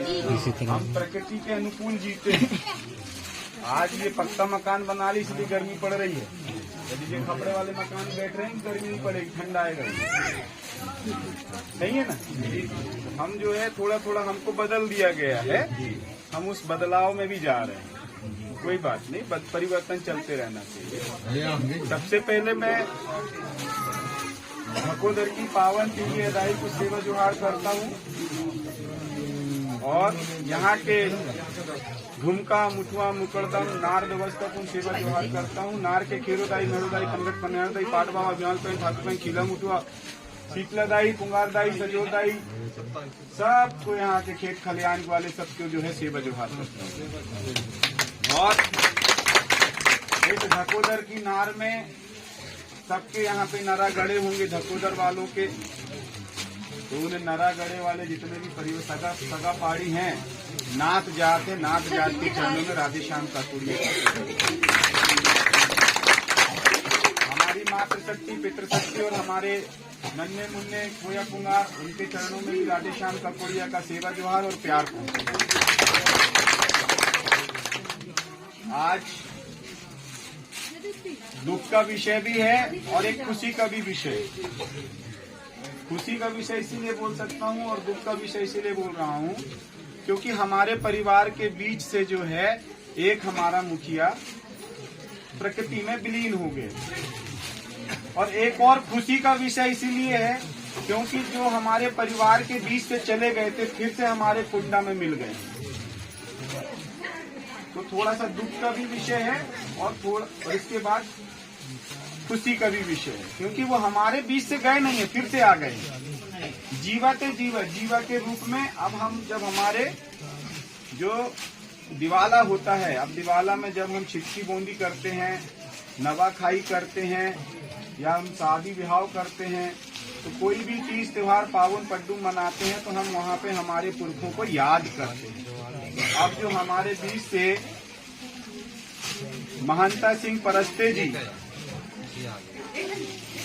हम प्रकृति के अनुकूल जीते हैं। आज ये पक्का मकान बना ली इसलिए गर्मी पड़ रही है। यदि ये खपड़े वाले मकान में बैठ रहे हैं गर्मी नहीं पड़ेगी, ठंडा आएगा। सही है ना। हम जो है थोड़ा थोड़ा हमको बदल दिया गया है, हम उस बदलाव में भी जा रहे हैं। कोई बात नहीं, परिवर्तन चलते रहना चाहिए। सबसे पहले मैं ढकोदर की पावन तिथि अदाई को सेवा जोहार करता हूँ और यहाँ के घुमका मुठुआ मुकरदम नार व्यवस्था को सेवा जोहार करता हूँ। नार के खेरोदाई मेरोदाई कनगट कन्यादाई पाट बाबा ब्याल पे ठाकुर खीला मुठुआ शीतलादाई पुंगारदाई सजोदाई सबको यहाँ के खेत खलियान वाले सबको जो है सेवा जोहार करता हूँ। और इस ढकोदर की नार में सबके यहाँ पे नरा गड़े होंगे ढकोदर वालों के, तो उन्हें नरा गड़े वाले जितने भी परिवार सगा पहाड़ी हैं, नाथ जात के चरणों में राधे श्याम का कुड़िया। हमारी मातृशक्ति पितृशक्ति और हमारे नन्हे मुन्ने खोया पुंगार उनके चरणों में भी राधे श्याम का कुड़िया का सेवा जोहार और प्यार पहुंचे। आज दुख का विषय भी है और एक खुशी का भी विषय। खुशी का विषय इसीलिए बोल सकता हूँ और दुख का विषय इसीलिए बोल रहा हूँ क्योंकि हमारे परिवार के बीच से जो है एक हमारा मुखिया प्रकृति में विलीन हो गए। और एक और खुशी का विषय इसीलिए है क्योंकि जो हमारे परिवार के बीच से चले गए थे फिर से हमारे कुंडा में मिल गए। तो थोड़ा सा दुख का भी विषय है और इसके बाद खुशी का भी विषय है क्योंकि वो हमारे बीच से गए नहीं है, फिर से आ गए। जीवा के रूप में अब हम जब हमारे जो दिवाला होता है, अब दिवाला में जब हम छिटकी बोंदी करते हैं, नवा खाई करते हैं या हम शादी विवाह करते हैं, तो कोई भी तीज त्योहार पावन पड्डू मनाते हैं तो हम वहाँ पे हमारे पुरखों को याद करते हैं। अब जो हमारे बीच से महंता सिंह परस्ते जी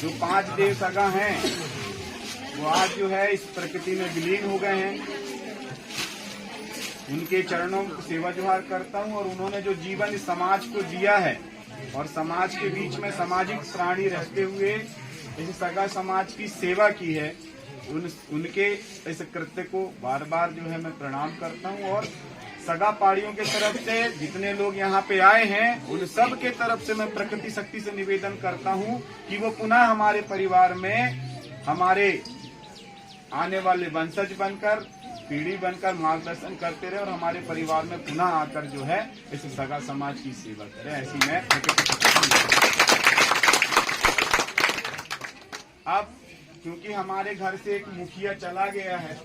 जो 5 देव सगा हैं, वो आज जो है इस प्रकृति में विलीन हो गए हैं। उनके चरणों को सेवा जोहार करता हूँ और उन्होंने जो जीवन इस समाज को दिया है और समाज के बीच में सामाजिक प्राणी रहते हुए इस सगा समाज की सेवा की है, उनके इस कृत्य को बार बार जो है मैं प्रणाम करता हूँ। और सगा पहाड़ियों के तरफ से जितने लोग यहाँ पे आए हैं उन सब के तरफ से मैं प्रकृति शक्ति से निवेदन करता हूँ कि वो पुनः हमारे परिवार में हमारे आने वाले वंशज बनकर पीढ़ी बनकर मार्गदर्शन करते रहे और हमारे परिवार में पुनः आकर जो है इस सगा समाज की सेवा करें। ऐसी मैं अब क्योंकि हमारे घर से एक मुखिया चला गया है,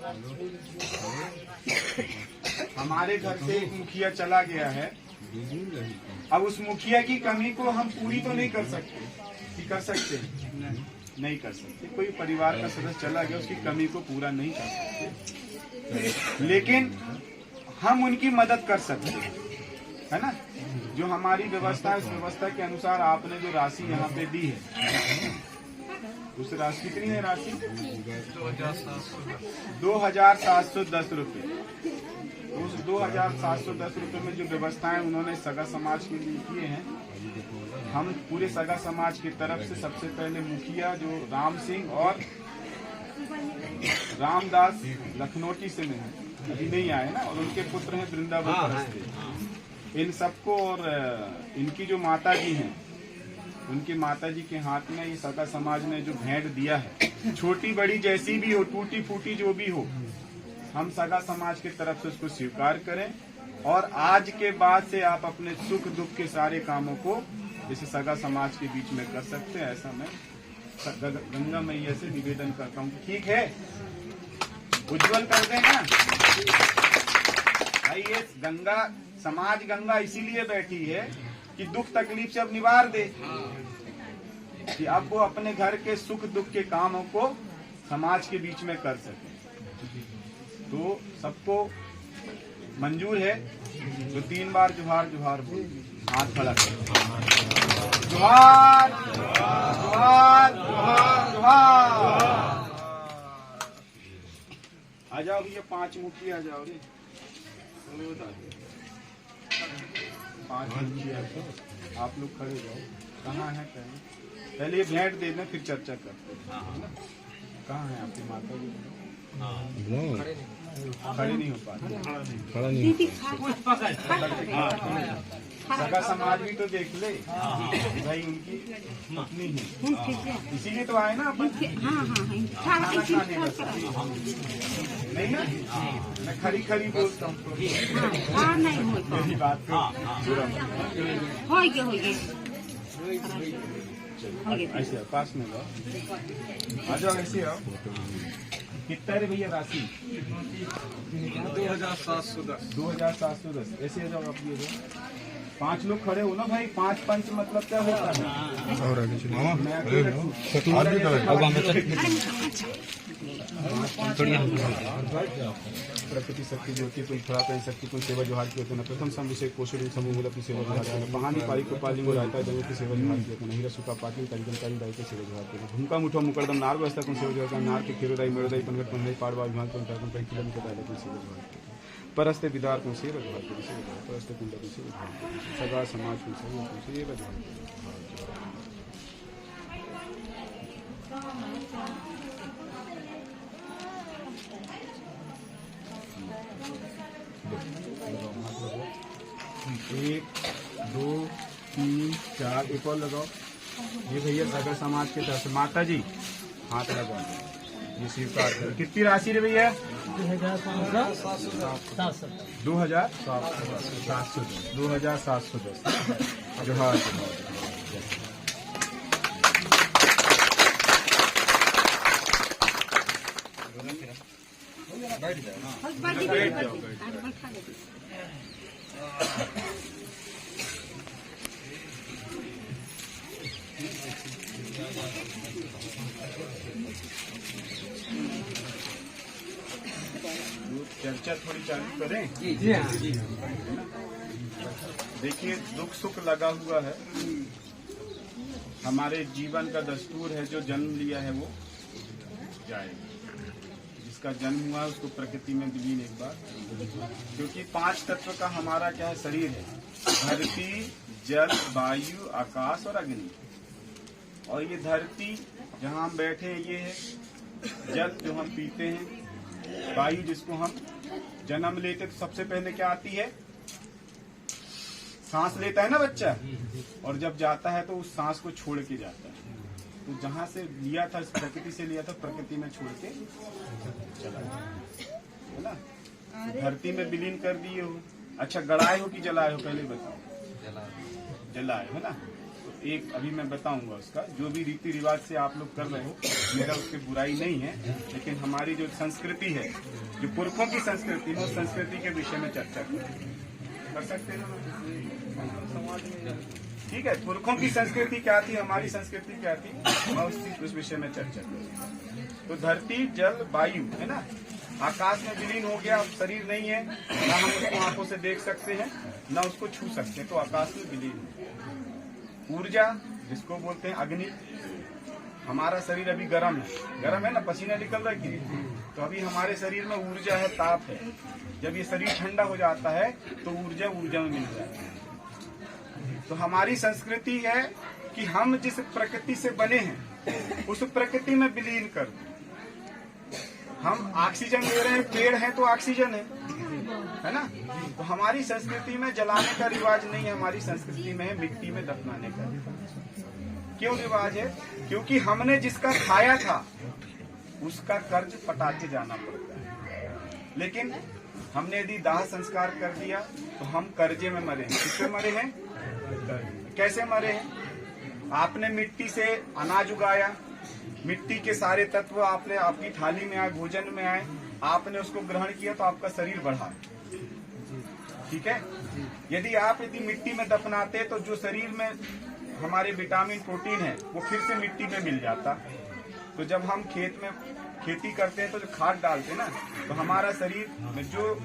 हमारे घर से एक मुखिया चला गया है, अब उस मुखिया की कमी को हम पूरी तो नहीं कर सकते कि कर सकते नहीं कर सकते। कोई परिवार का सदस्य चला गया उसकी कमी को पूरा नहीं कर सकते, लेकिन हम उनकी मदद कर सकते हैं, है ना। जो हमारी व्यवस्था है उस व्यवस्था के अनुसार आपने जो राशि यहाँ पे दी है उस राशि कितनी है? राशि 2,710 रुपये। उस 2,710 रुपये में जो व्यवस्थाएं उन्होंने सगा समाज के लिए किए हैं, हम पूरे सगा समाज की तरफ से सबसे पहले मुखिया जो राम सिंह और रामदास लखनौटी से में अभी नहीं आए ना, और उनके पुत्र हैं वृंदावन परस्ते, इन सबको और इनकी जो माता जी हैं उनकी माताजी के हाथ में ये सगा समाज ने जो भेंट दिया है, छोटी बड़ी जैसी भी हो, टूटी फूटी जो भी हो, हम सगा समाज की तरफ से उसको स्वीकार करें और आज के बाद से आप अपने सुख दुख के सारे कामों को जैसे सगा समाज के बीच में कर सकते हैं। ऐसा मैं गंगा मैया से निवेदन करता हूँ। ठीक है, उज्जवल कर देना भाई। ये गंगा समाज गंगा इसीलिए बैठी है कि दुख तकलीफ से अब निवार दे, कि अब वो अपने घर के सुख दुख के कामों को समाज के बीच में कर सके। तो सबको मंजूर है तो 3 बार जोहार जोहार बोल, हाथ खड़ा कर, जोहार जोहार जोहार जोहार। आ जाओ भैया, 5 मुखी आ जाओ रे। 5 मिनट आप लोग खड़े जाओ। कहाँ है पहले ये भेंट दे दें, फिर चर्चा करते हैं। कहाँ है आपकी माता जी? खड़े नहीं हो पाते। सगा समाज भी तो देख ले भाई, उनकी पत्नी है, इसीलिए तो आए ना अपन। खाना खाने बस नहीं ना, मैं खरी खरी बोलता हूँ। मेरी बात ऐसे पास में जाओ, आ जाओ, ऐसे आओ। कितना रे भैया राशि? 2710। 2710 ऐसे आ जाओ आप। ये 5 लोग खड़े हो ना भाई, 5 पंच मतलब क्या होता है? और प्रकृति शक्ति ज्योति कोई थोड़ा पहन शक्ति कोई सेवा जोहार की होते ना प्रथम सम विषय कोशल समूह अपनी सेवा जोहार करना पहानी पारी को पाली को रहता है जगह की सेवा जोहार की होता है हीरा सुखा पाटली कार्यक्रमकारी राय की सेवा जोहार करना भूमका मुठो मुकरदम नार व्यवस्था को सेवा जोहार करना नार के खेरोदाई मेरोदाई पंगत पंगई पाड़वा विभाग को उठाकर कई किलोमीटर दायरे की सेवा जोहार करना परस्ते विदार को सेवा जोहार करना परस्ते कुंड को सेवा जोहार करना सगा समाज को सेवा जोहार करना। एक 2 3 4 एक और लगाओ। ये भैया सगा समाज के तरफ से माता जी हाथ लगाओ, ये स्वीकार करो। कितनी राशि रे भैया? 2710 जोहार। चर्चा थोड़ी चालू करें? जी। देखिए, दुख सुख लगा हुआ है, हमारे जीवन का दस्तूर है। जो जन्म लिया है वो जाएगा, जिसका जन्म हुआ है उसको प्रकृति में विलीन एक बार, क्योंकि 5 तत्व का हमारा क्या है? शरीर है। धरती, जल, वायु, आकाश और अग्नि। और ये धरती जहाँ हम बैठे हैं ये है, जल जो हम पीते हैं, वायु जिसको हम जन्म लेते तो सबसे पहले क्या आती है? सांस लेता है ना बच्चा, और जब जाता है तो उस सांस को छोड़ के जाता है। तो जहाँ से लिया था, प्रकृति से लिया था, प्रकृति में छोड़ के चला है ना। धरती में विलीन कर दिए हो। अच्छा, गड़ाए हो कि जलाए हो? पहले बताओ। जलाए हो ना। तो एक अभी मैं बताऊंगा उसका, जो भी रीति रिवाज से आप लोग कर रहे हो, मेरा उसकी बुराई नहीं है, लेकिन हमारी जो संस्कृति है, जो पुरखों की संस्कृति है, उस संस्कृति के विषय में चर्चा कर सकते हैं समाज में। ठीक है, पुरखों की संस्कृति क्या थी, हमारी संस्कृति क्या थी, मैं उस विषय में चर्चा करूँ। तो धरती, जल, वायु है ना, आकाश में विलीन हो गया। शरीर नहीं है, न हम उसको आंखों से देख सकते हैं, न उसको छू सकते हैं, तो आकाश में विलीन हो गया। ऊर्जा जिसको बोलते हैं अग्नि, हमारा शरीर अभी गर्म है ना, पसीना निकल रहा है, तो अभी हमारे शरीर में ऊर्जा है, ताप है। जब ये शरीर ठंडा हो जाता है तो ऊर्जा में मिल जाती है। तो हमारी संस्कृति है कि हम जिस प्रकृति से बने हैं उस प्रकृति में विलीन कर दो। हम ऑक्सीजन ले रहे हैं, पेड़ है तो ऑक्सीजन है ना। तो हमारी संस्कृति में जलाने का रिवाज नहीं है, हमारी संस्कृति में है मिट्टी में दफनाने का। क्यों रिवाज है? क्योंकि हमने जिसका खाया था उसका कर्ज पटाके जाना पड़ता है। लेकिन हमने यदि दाह संस्कार कर दिया तो हम कर्जे में मरे हैं। किससे मरे हैं? कैसे मरे हैं? आपने मिट्टी से अनाज उगाया, मिट्टी के सारे तत्व आपकी थाली में आए, भोजन में आए, आपने उसको ग्रहण किया तो आपका शरीर बढ़ा। ठीक है। यदि मिट्टी में दफनाते तो जो शरीर में हमारे विटामिन प्रोटीन है वो फिर से मिट्टी में मिल जाता। तो जब हम खेत में खेती करते हैं तो जो खाद डालते हैं ना, तो हमारा शरीर में जो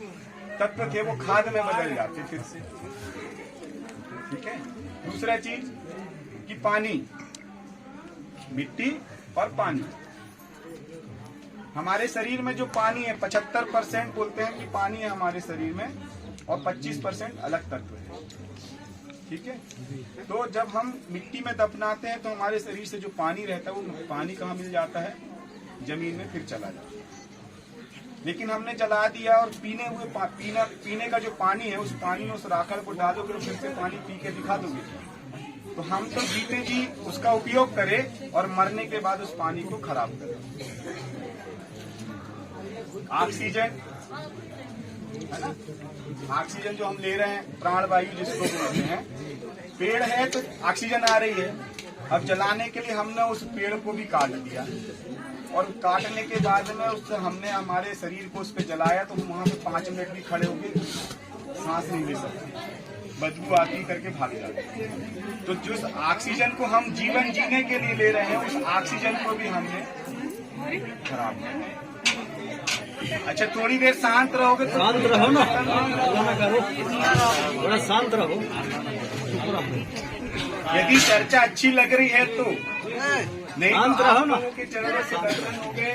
तत्व थे वो खाद में बदल जाते फिर से। ठीक है। दूसरा चीज कि पानी, मिट्टी और पानी, हमारे शरीर में जो पानी है 75% बोलते हैं कि पानी है हमारे शरीर में और 25% अलग तत्व है। ठीक है, तो जब हम मिट्टी में दफनाते हैं तो हमारे शरीर से जो पानी रहता है वो पानी कहाँ मिल जाता है, जमीन में फिर चला जाता है। लेकिन हमने जला दिया और पीने का जो पानी है उस पानी में उस राखल को डालोगे और फिर से पानी पी के दिखा दोगे। तो हम तो जीते जी उसका उपयोग करें और मरने के बाद उस पानी को खराब करें। ऑक्सीजन है ना, ऑक्सीजन जो हम ले रहे हैं, प्राणवायु जिसको बोलते हैं, पेड़ है तो ऑक्सीजन आ रही है। अब जलाने के लिए हमने उस पेड़ को भी काट दिया और काटने के बाद में उससे हमने हमारे शरीर को उस पर जलाया तो वहां पे 5 मिनट भी खड़े होके सांस नहीं ले सकते, बदबू आती करके भाग जाते। तो जिस ऑक्सीजन को हम जीवन जीने के लिए ले रहे हैं उस ऑक्सीजन को भी हमने खराब किया। अच्छा, थोड़ी देर शांत रहोगे तो शांत रहो ना, करो, थोड़ा शांत रहो। यदि चर्चा अच्छी लग रही है तो नहीं, शांत तो रहो आप ना। लोगों के चरणों से दर्शन हो गए,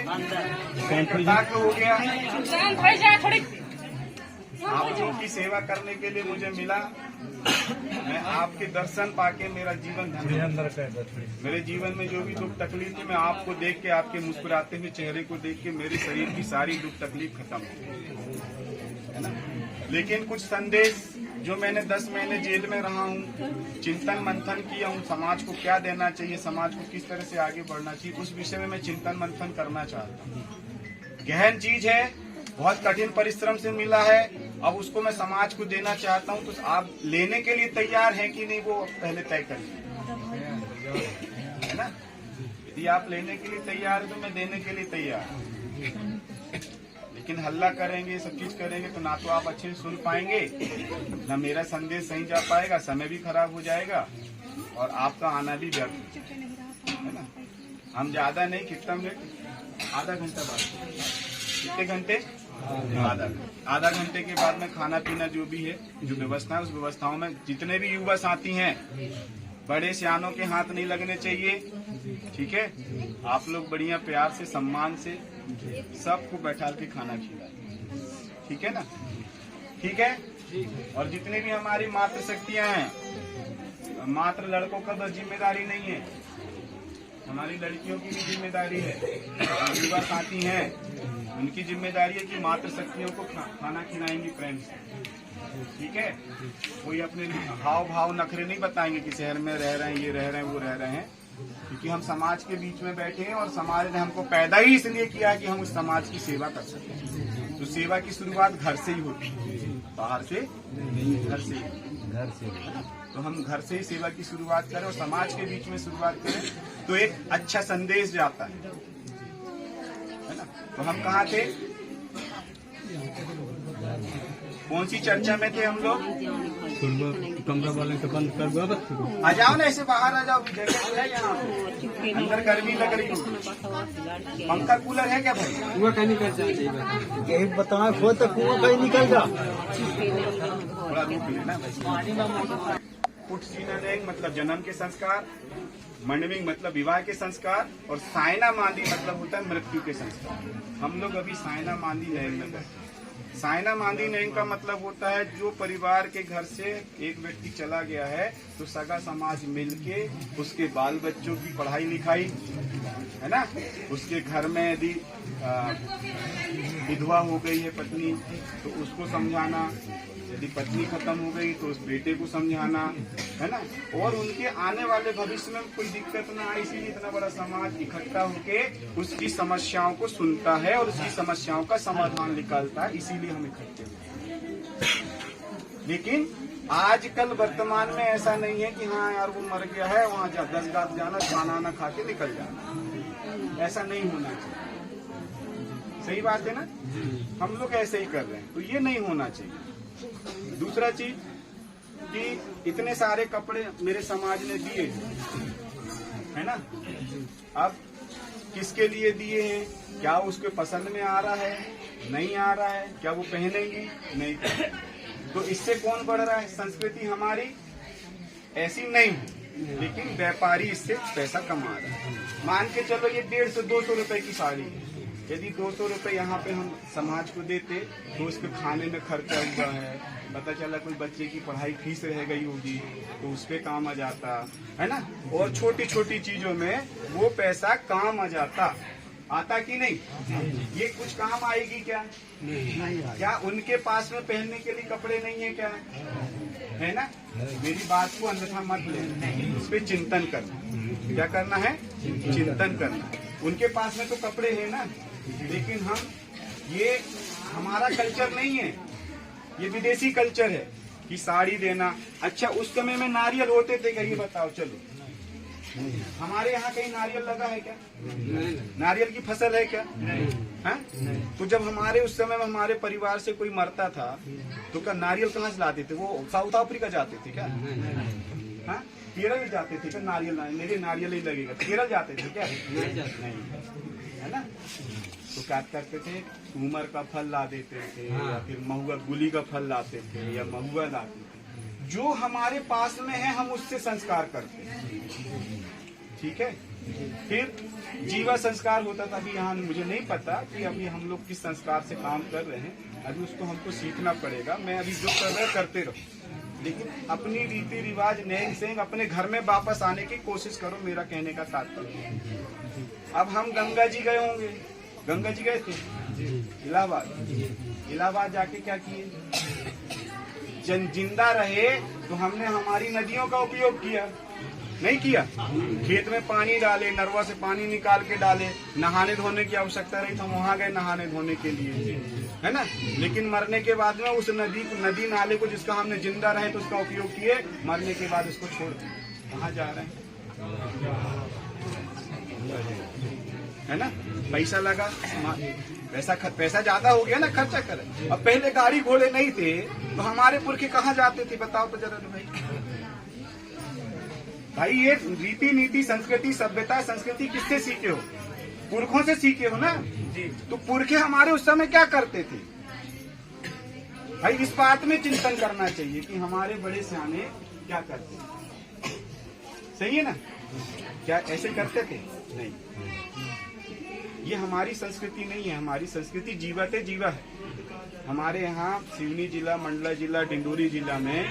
हो गया। आप लोगों की सेवा करने के लिए मुझे मिला, मैं आपके दर्शन पाके मेरा जीवन धन्य। मेरे जीवन में जो भी दुख तकलीफ है, मैं आपको देख के, आपके मुस्कुराते हुए चेहरे को देख के मेरे शरीर की सारी दुख तकलीफ खत्म हो गई, है ना। लेकिन कुछ संदेश जो मैंने 10 महीने जेल में रहा हूँ, चिंतन मंथन किया हूँ, समाज को क्या देना चाहिए, समाज को किस तरह से आगे बढ़ना चाहिए, उस विषय में मैं चिंतन मंथन करना चाहता हूँ। गहन चीज है, बहुत कठिन परिश्रम से मिला है, अब उसको मैं समाज को देना चाहता हूँ। तो आप लेने के लिए तैयार हैं कि नहीं, वो पहले तय कर लीजिए, है ना। यदि आप लेने के लिए तैयार है तो मैं देने के लिए तैयार हूँ। लेकिन हल्ला करेंगे, सब चीज करेंगे तो ना तो आप अच्छे से सुन पाएंगे, ना मेरा संदेश सही जा पाएगा, समय भी खराब हो जाएगा और आपका आना भी व्यर्थ, है ना। हम ज्यादा नहीं, कितना मिनट, आधा घंटा बाद, कितने घंटे, आधा घंटे के बाद में खाना पीना जो भी है, जो व्यवस्था है, उस व्यवस्थाओं में जितने भी युवा साथी हैं, बड़े सियानों के हाथ नहीं लगने चाहिए। ठीक है, आप लोग बढ़िया प्यार से, सम्मान से सबको बैठा के खाना खिलाए, ठीक है ना। ठीक है, और जितने भी हमारी मातृ शक्तियां हैं, मात्र लड़कों का बस जिम्मेदारी नहीं है, हमारी लड़कियों की भी जिम्मेदारी है। युवा साथी हैं, उनकी जिम्मेदारी है कि मातृ शक्तियों को खाना खिलाएंगी प्रेम से। ठीक है, कोई अपने हाव भाव नखरे नहीं बताएंगे कि शहर में रह रहे हैं, ये रह रहे हैं, वो रह रहे हैं, क्योंकि हम समाज के बीच में बैठे हैं और समाज ने हमको पैदा ही इसलिए किया है कि हम उस समाज की सेवा कर सकें। तो सेवा की शुरुआत घर से ही होती है, बाहर से नहीं, घर से। तो हम घर से ही सेवा की शुरुआत करें और समाज के बीच में शुरुआत करें तो एक अच्छा संदेश जाता है ना। तो हम कहाँ थे, कौन सी चर्चा में थे हम लोग? कमरा वाले का बंद कर दो, बस आ जाओ ना, ऐसे बाहर आ जाओ, जगह है यहाँ, अंदर गर्मी लग रही हो। पंखा कूलर है क्या भाई? कुआं कहीं निकल जाए, यही बताओ, खो तो कुआं कहीं निकल जा, थोड़ा रुक लेना भाई। पुटसीनानेंग मतलब जन्म के संस्कार, मंडविंग मतलब विवाह के संस्कार, और सायना मांदी मतलब होता है मृत्यु के संस्कार। हम लोग अभी सायना मांदी नयन में बैठे। सायना मांदी नयन का मतलब होता है जो परिवार के घर से एक व्यक्ति चला गया है तो सगा समाज मिलके उसके बाल बच्चों की पढ़ाई लिखाई, है ना, उसके घर में यदि विधवा हो गई है पत्नी तो उसको समझाना, यदि पत्नी खत्म हो गई तो उस बेटे को समझाना, है ना, और उनके आने वाले भविष्य में कोई दिक्कत ना आए, इसीलिए इतना बड़ा समाज इकट्ठा होके उसकी समस्याओं को सुनता है और उसकी समस्याओं का समाधान निकालता है, इसीलिए हम इकट्ठे होते। लेकिन आजकल वर्तमान में ऐसा नहीं है कि हाँ यार वो मर गया है, वहाँ 10 गात जाना, खाना ना खा के निकल जाना, ऐसा नहीं होना चाहिए। सही बात है ना, हम लोग ऐसे ही कर रहे हैं, तो ये नहीं होना चाहिए। दूसरा चीज कि इतने सारे कपड़े मेरे समाज ने दिए, है ना, अब किसके लिए दिए हैं, क्या उसके पसंद में आ रहा है, नहीं आ रहा है, क्या वो पहनेंगी, नहीं, तो इससे कौन बढ़ रहा है? संस्कृति हमारी ऐसी नहीं, लेकिन व्यापारी इससे पैसा कमा रहा है। मान के चलो ये 150-200 रुपए की साड़ी है, यदि 200 रुपये यहाँ पे हम समाज को देते तो उसके खाने में खर्चा हुआ है, पता चला कोई बच्चे की पढ़ाई फीस रह गई होगी तो उस पे काम आ जाता है ना, और छोटी छोटी चीजों में वो पैसा काम आ जाता। आता कि नहीं? ये कुछ काम आएगी क्या? क्या उनके पास में पहनने के लिए कपड़े नहीं है क्या? है ना? मेरी बात को अन्यथा मत ले, उस पर चिंतन करना। क्या करना है? चिंतन करना। उनके पास में तो कपड़े हैं ना, लेकिन ये हमारा कल्चर नहीं है, ये विदेशी कल्चर है कि साड़ी देना। अच्छा, उस समय में नारियल होते थे क्या? ये बताओ। चलो, हमारे यहाँ कहीं नारियल लगा है क्या? नारियल की फसल है क्या? नहीं। तो जब हमारे उस समय में हमारे परिवार से कोई मरता था तो क्या नारियल कहाँ से लाते थे? वो साउथ अफ्रीका जाते थे क्या? हाँ, केरल जाते थे क्या? नारियल मेरे नारियल ही लगेगा। केरल जाते थे क्या? नहीं, है ना? तो क्या करते थे? उमर का फल ला देते थे, या फिर महुआ गुली का फल लाते थे, या महुआ लाते थे। जो हमारे पास में है हम उससे संस्कार करते हैं, ठीक है? फिर जीवा संस्कार होता था। अभी यहाँ मुझे नहीं पता कि अभी हम लोग किस संस्कार से काम कर रहे हैं, अभी उसको हमको सीखना पड़ेगा। मैं अभी जो कर रहा करते रहो, लेकिन अपनी रीति रिवाज नैंग सेंग अपने घर में वापस आने की कोशिश करो, मेरा कहने का तात्पर्य। अब हम गंगा जी गए होंगे, गंगा जी गए थे इलाहाबाद जाके क्या किए? जिंदा रहे तो हमने हमारी नदियों का उपयोग किया, नहीं किया? खेत में पानी डाले, नरवा से पानी निकाल के डाले, नहाने धोने की आवश्यकता रही तो हम वहां गए नहाने धोने के लिए, है ना? लेकिन मरने के बाद में उस नदी नाले को जिसका हमने जिंदा रहे तो उसका उपयोग किए, मरने के बाद उसको छोड़ दिए। कहाँ जा रहे हैं? है ना? पैसा लगा, पैसा ज्यादा हो गया ना, खर्चा करे। अब पहले गाड़ी घोड़े नहीं थे तो हमारे पुरखे कहाँ जाते थे? बताओ तो जरा भाई। ये रीति नीति संस्कृति सभ्यता संस्कृति किससे सीखे हो? पुरखों से सीखे हो ना जी। तो पुरखे हमारे उस समय क्या करते थे भाई? इस बात में चिंतन करना चाहिए कि हमारे बड़े सियाने क्या करते थे। सही है ना? क्या ऐसे करते थे? नहीं, ये हमारी संस्कृति नहीं है। हमारी संस्कृति जीवते जीवा है। हमारे यहाँ सिवनी जिला, मंडला जिला, डिंडोरी जिला में,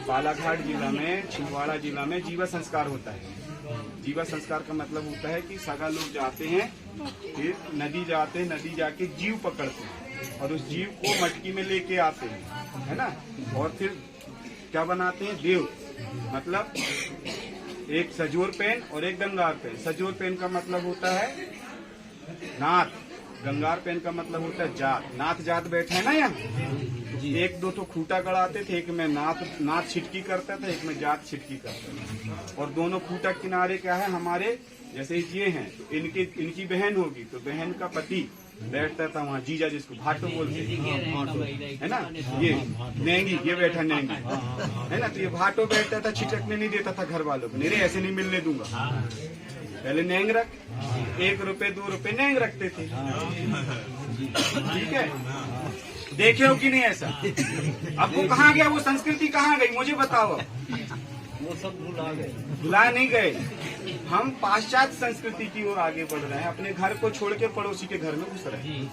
बालाघाट जिला में, छिंदवाड़ा जिला में जीवा संस्कार होता है। जीवा संस्कार का मतलब होता है कि सगा लोग जाते हैं, फिर नदी जाते हैं, नदी जाके जीव पकड़ते हैं और उस जीव को मटकी में लेके आते हैं, है ना? और फिर क्या बनाते हैं? देव। मतलब एक सजोर पेन और एक गंगार पेन। सजोर पेन का मतलब होता है नाथ, गंगार पेन का मतलब होता है जात। नाथ जात बैठे है ना यहाँ, एक दो तो खूंटा गड़ाते थे, एक में नाथ छिटकी करता था, एक में जात छिटकी करता था। और दोनों खूंटा किनारे क्या है हमारे, जैसे ये हैं तो इनकी बहन होगी तो बहन का पति बैठता था वहाँ, जीजा जिसको भाटो बोलते है ना, ये नेंगी, ये बैठा नेंगी, है ना? तो ये भाटो बैठता था, छिटकने नहीं देता था घर वालों को, नहीं ऐसे नहीं मिलने दूंगा। पहले नेंग रख, 1 रुपए 2 रुपए नेंग रखते थे, ठीक है? देखे हो कि नहीं ऐसा? अब वो कहाँ गया? वो संस्कृति कहाँ गई? मुझे बताओ। वो सब भुला नहीं गए। हम पाश्चात्य संस्कृति की ओर आगे बढ़ रहे हैं, अपने घर को छोड़ के पड़ोसी के घर में घुस रहे हैं।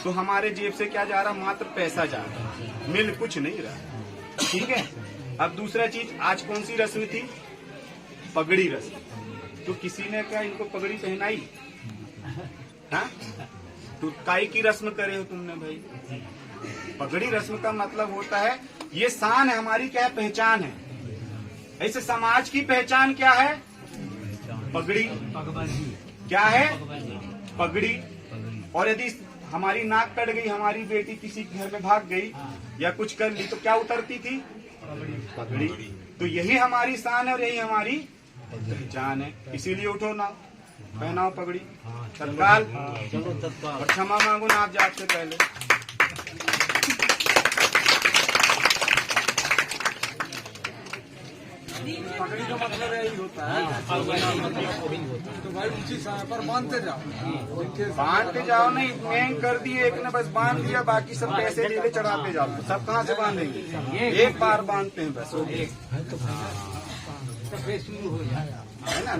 तो हमारे जेब से क्या जा रहा? मात्र पैसा जा रहा, मिल कुछ नहीं रहा, ठीक है? अब दूसरा चीज, आज कौन सी रस्म थी? पगड़ी रस्म। तो किसी ने क्या इनको पगड़ी पहनाई? हाँ? तो काई की रस्म करे हो तुमने भाई? पगड़ी रस्म का मतलब होता है ये शान है हमारी, क्या है? पहचान है। ऐसे समाज की पहचान क्या है? पगड़ी। क्या है? पगड़ी। और यदि हमारी नाक कट गई, हमारी बेटी किसी घर में भाग गई या कुछ कर ली तो क्या उतरती थी? पगड़ी। तो यही हमारी शान है और यही हमारी पहचान है। इसीलिए उठो ना, पहनाओ पगड़ी तत्काल, और क्षमा मांगो ना आप जात से पहले। पगड़ी का मतलब यही होता है, तो भाई उसी समय पर बांधते जाओ नहीं, नेंग कर दिए एक ने, बस बांध दिया, बाकी सब पैसे ले चढ़ाते जाओ। सब कहाँ से बांधेंगे? एक बार बांधते हैं बस, है ना?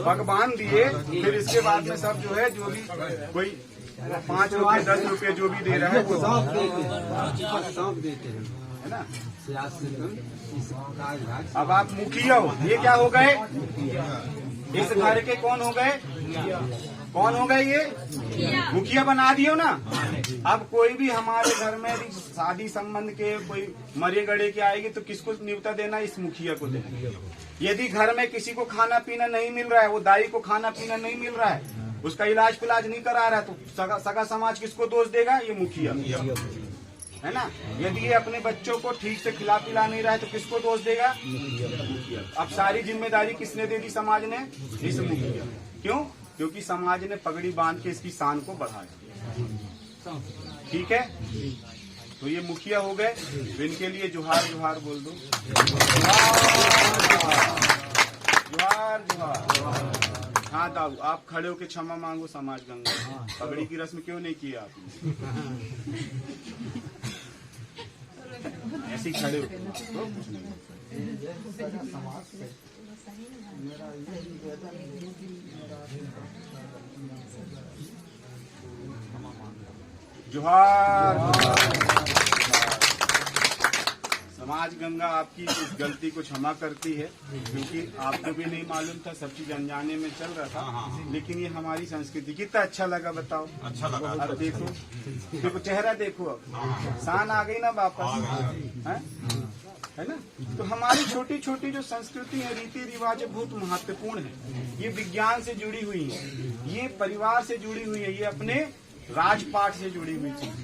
पग बांध दिए, फिर इसके बाद में सब जो है, जो भी कोई 5 रुपए 10 रुपए जो भी दे रहा है वो सौंप देते हैं, सौंप देते हैं, है ना। सियासी राज। अब आप मुखिया हो, ये क्या हो गए, इस घर के कौन हो गए, कौन हो गए, ये मुखिया बना दियो ना। अब कोई भी हमारे घर में शादी संबंध के कोई मरे गड़े के आएगी तो किसको न्योता देना, इस मुखिया को देना। यदि घर में किसी को खाना पीना नहीं मिल रहा है, वो दाई को खाना पीना नहीं मिल रहा है, उसका इलाज पिलाज नहीं करा रहा है, तो सगा समाज किसको दोष देगा, ये मुखिया, है ना। यदि ये अपने बच्चों को ठीक से खिला पिला नहीं रहा है तो किसको दोष देगा, मुखिया। अब सारी जिम्मेदारी किसने दे दी, समाज ने, इस मुखिया। क्यों, क्योंकि समाज ने पगड़ी बांध के इसकी शान को बढ़ा दिया। ठीक है, तो ये मुखिया हो गए, तो इनके लिए जुहार जुहार बोल दो, जुहार जुहार। हाँ ताऊ, आप खड़े होकर क्षमा मांगो समाज गंगा, पगड़ी की रस्म क्यों नहीं की आपने, ऐसे ही खड़े हो। जोहार। समाज गंगा आपकी इस गलती को क्षमा करती है, क्योंकि आपको भी नहीं मालूम था, सब चीज अनजाने में चल रहा था। लेकिन ये हमारी संस्कृति, कितना अच्छा लगा बताओ, अच्छा लगा। अब देखो, देखो चेहरा देखो, अब शान आ गई ना वापस, है ना। तो हमारी छोटी छोटी जो संस्कृति है, रीति रिवाज है, बहुत महत्वपूर्ण है। ये विज्ञान से जुड़ी हुई है, ये परिवार से जुड़ी हुई है, ये अपने राजपाट से जुड़ी हुई चीज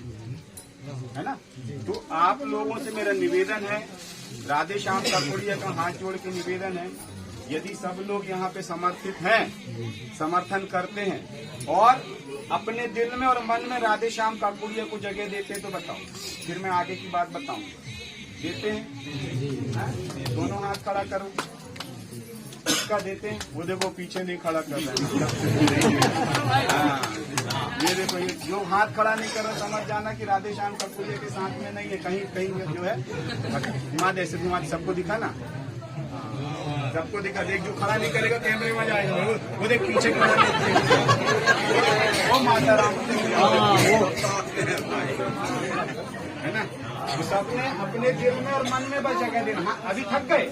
है ना। तो आप लोगों से मेरा निवेदन है, राधे श्याम काकोड़िया का हाथ जोड़ के निवेदन है, यदि सब लोग यहाँ पे समर्थित हैं, समर्थन करते हैं और अपने दिल में और मन में राधे श्याम काकोड़िया को जगह देते हैं, तो बताओ, फिर मैं आगे की बात बताऊंगा। देते हैं, दोनों हाथ खड़ा करो, इसका देते हैं, वो देखो पीछे नहीं खड़ा कर रहा है। ये देखो, ये जो हाथ खड़ा नहीं कर रहा, समझ जाना कि राधे श्याम काकोड़िया के साथ में नहीं है, कहीं कहीं जो है। घुमा दे, ऐसे घुमा, सबको दिखा ना, सबको दिखा। देख, जो खड़ा नहीं करेगा कैमरे में जाएगा, वो देख पीछे खड़ा नहीं, वो माता राम है ना। तो सबने अपने दिल में और मन में बस जगह देना। हाँ, अभी थक गए,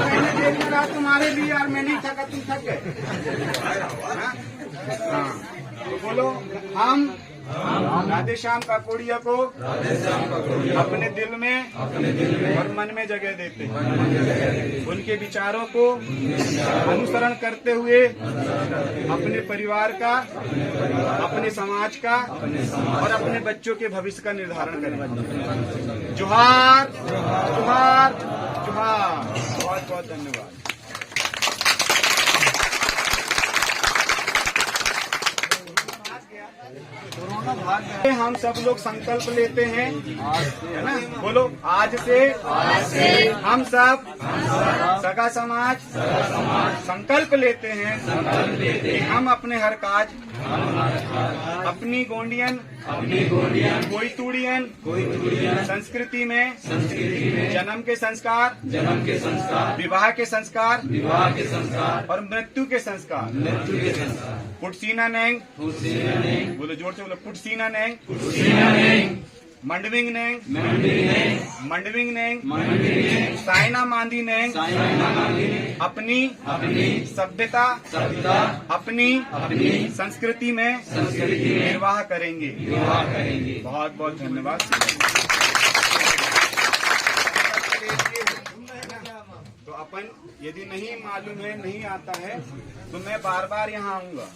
मैंने देर में रहा तुम्हारे लिए यार, मैं नहीं थका, तुम थक गए। हाँ, तो बोलो, हम राधे श्याम काकोड़िया को अपने दिल में और मन में जगह देते हैं। उनके विचारों को अनुसरण करते हुए अपने परिवार का, अपने समाज का और अपने बच्चों के भविष्य का निर्धारण करेंगे। जोहार जोहार जोहार। बहुत बहुत धन्यवाद। कोरोना भाग गया, हम सब लोग संकल्प लेते हैं, है ना। बोलो, आज से हम सब सगा समाज संकल्प लेते हैं कि हम अपने हर काज, अपनी गोंडियन कोईतुड़ियन संस्कृति में जन्म के संस्कार, विवाह के संस्कार और मृत्यु के संस्कार, पुटसीना नेंग, बोलो जोर से बोलो, पुटसीना नेंग, मंडविंग नेंग, साइना मांदी नेंग, अपनी सभ्यता, अपनी संस्कृति में निर्वाह करेंगे। बहुत बहुत धन्यवाद। तो अपन यदि नहीं मालूम है, नहीं आता है, तो मैं बार बार यहाँ आऊंगा,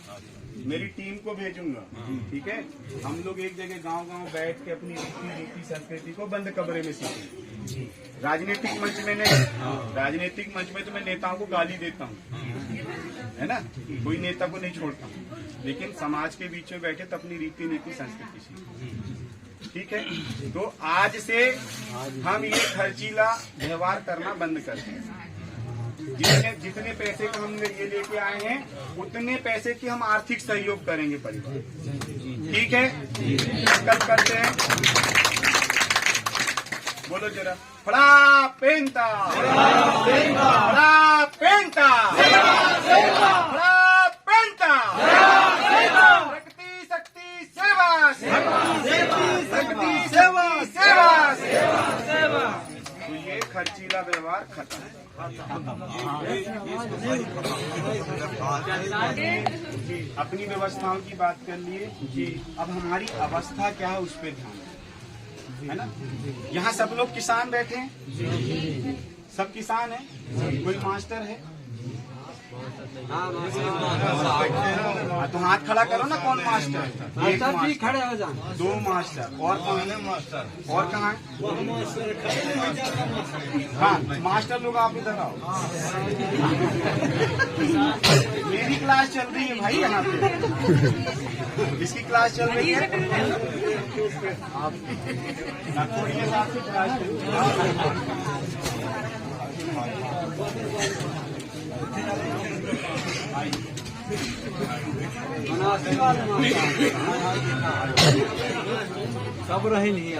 मेरी टीम को भेजूंगा, ठीक है। हम लोग एक जगह गांव बैठ के अपनी रीति संस्कृति को बंद कमरे में सीखेंगे। राजनीतिक मंच में नहीं, राजनीतिक मंच में तो मैं नेताओं को गाली देता हूँ, है ना, कोई नेता को नहीं छोड़ता हूँ, लेकिन समाज के बीच में बैठे तो अपनी रीति नीति संस्कृति सीखें, ठीक है। तो आज से हम ये खर्चीला व्यवहार करना बंद करते हैं। जितने पैसे को हम ये लेके आए हैं, उतने पैसे की हम आर्थिक सहयोग करेंगे परिवार, ठीक है। संकल्प करते हैं, बोलो जरा, फड़ा पेंटा, फड़ा पेंटा, फड़ा पेंटा, प्रकृति शक्ति शक्ति सेवा सेवा सेवा। तो ये खर्चीला व्यवहार खत्म। अपनी व्यवस्थाओं की बात कर लिए जी। अब हमारी अवस्था क्या है उस पर ध्यान है ना। यहाँ सब लोग किसान बैठे हैं, सब किसान है। कोई मास्टर है तो हाथ खड़ा करो ना। कौन मास्टर? एक मास्टर, खड़े हो जाओ। 2 मास्टर और कौन है? मास्टर और कहाँ है? हाँ मास्टर लोग आप इधर आओ। मेरी क्लास चल रही है भाई यहाँ पे। इसकी क्लास चल रही है। नागपुर के साथ से क्लास चल रही सब रही नहीं है।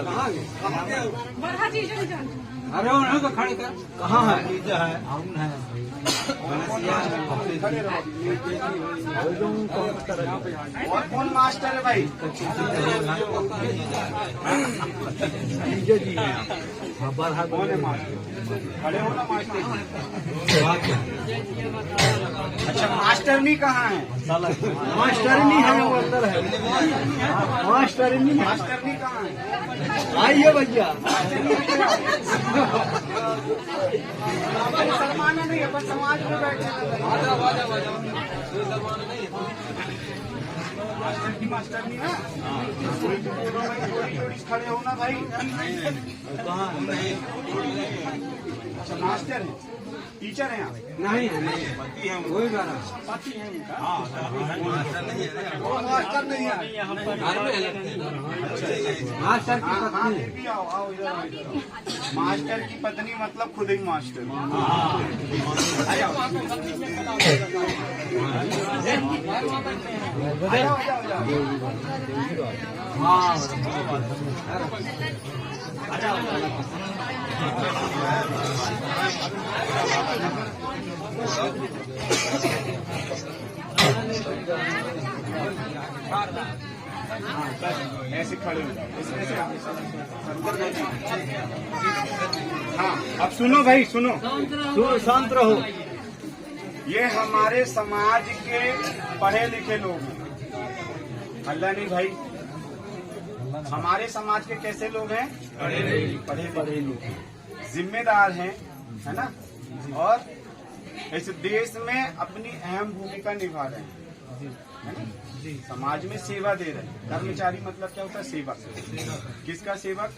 अरे उन्हें तो खड़े कर। कहाँ है? और कौन मास्टर है भाई? कौन है मास्टर? खड़े हो ना मास्टर। अच्छा मास्टरनी कहाँ है? मास्टरनी है वो अंदर है। मास्टरनी कहाँ है? आइए भैया। मुसलमान नहीं अपन समाज में बैठे। मास्टर की मास्टरनी है। थोड़ी खड़े हो ना भाई। अच्छा मास्टर है, टीचर है आप? नहीं वही गाना पति है उनका। मास्टर नहीं है। मास्टर की पत्नी। भी आओ आओ इधर आओ। मास्टर की पत्नी मतलब खुद ही मास्टर। ऐसे खड़े हो जाओ। हाँ अब सुनो भाई सुनो शांत रहो। ये हमारे समाज के पढ़े लिखे लोग हैं। अल्लाह नहीं भाई, हमारे समाज के कैसे लोग हैं? पढ़े लोग, जिम्मेदार हैं, है ना। और इस देश में अपनी अहम भूमिका निभा रहे हैं, है ना। समाज में सेवा दे रहे हैं। कर्मचारी मतलब क्या होता है? सेवक। किसका सेवक?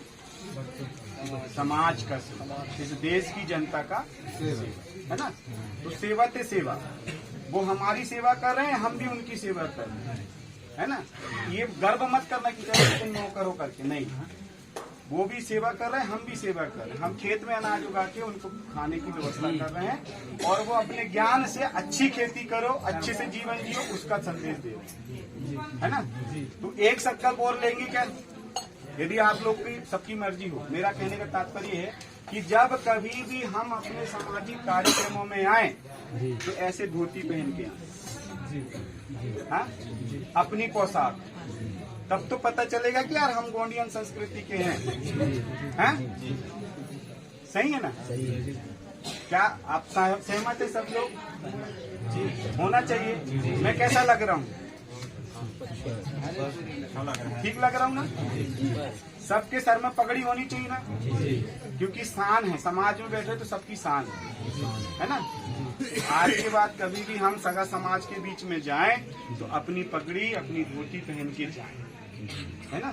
समाज का सेवक, इस देश की जनता का सेवक, है ना। तो सेवा ते सेवा, वो हमारी सेवा कर रहे हैं, हम भी उनकी सेवा कर रहे हैं, है ना। ये गर्व मत करना कि तुम नौकर हो करके, नहीं। वो भी सेवा कर रहे हैं, हम भी सेवा कर रहे हैं। हम खेत में अनाज उगा के उनको खाने की व्यवस्था कर रहे हैं, और वो अपने ज्ञान से अच्छी खेती करो, अच्छे से जीवन जियो, उसका संदेश दे रहे हैं, है ना। तो एक संकल्प और लेंगे क्या? यदि आप लोग की सबकी मर्जी हो। मेरा कहने का तात्पर्य है कि जब कभी भी हम अपने सामाजिक कार्यक्रमों में आए तो ऐसे धोती पहन के आए, हाँ? अपनी पोशाक, तब तो पता चलेगा कि यार हम गोंडियन संस्कृति के हैं, हैं? सही है ना? क्या आप सहमत है सब लोग? होना चाहिए। मैं कैसा लग रहा हूँ? ठीक लग रहा हूँ ना? सबके सर में पगड़ी होनी चाहिए ना, क्योंकि शान है। समाज में बैठे तो सबकी शान है ना। आज के बाद कभी भी हम सगा समाज के बीच में जाएं तो अपनी पगड़ी, अपनी धोती पहन के जाएं, है ना।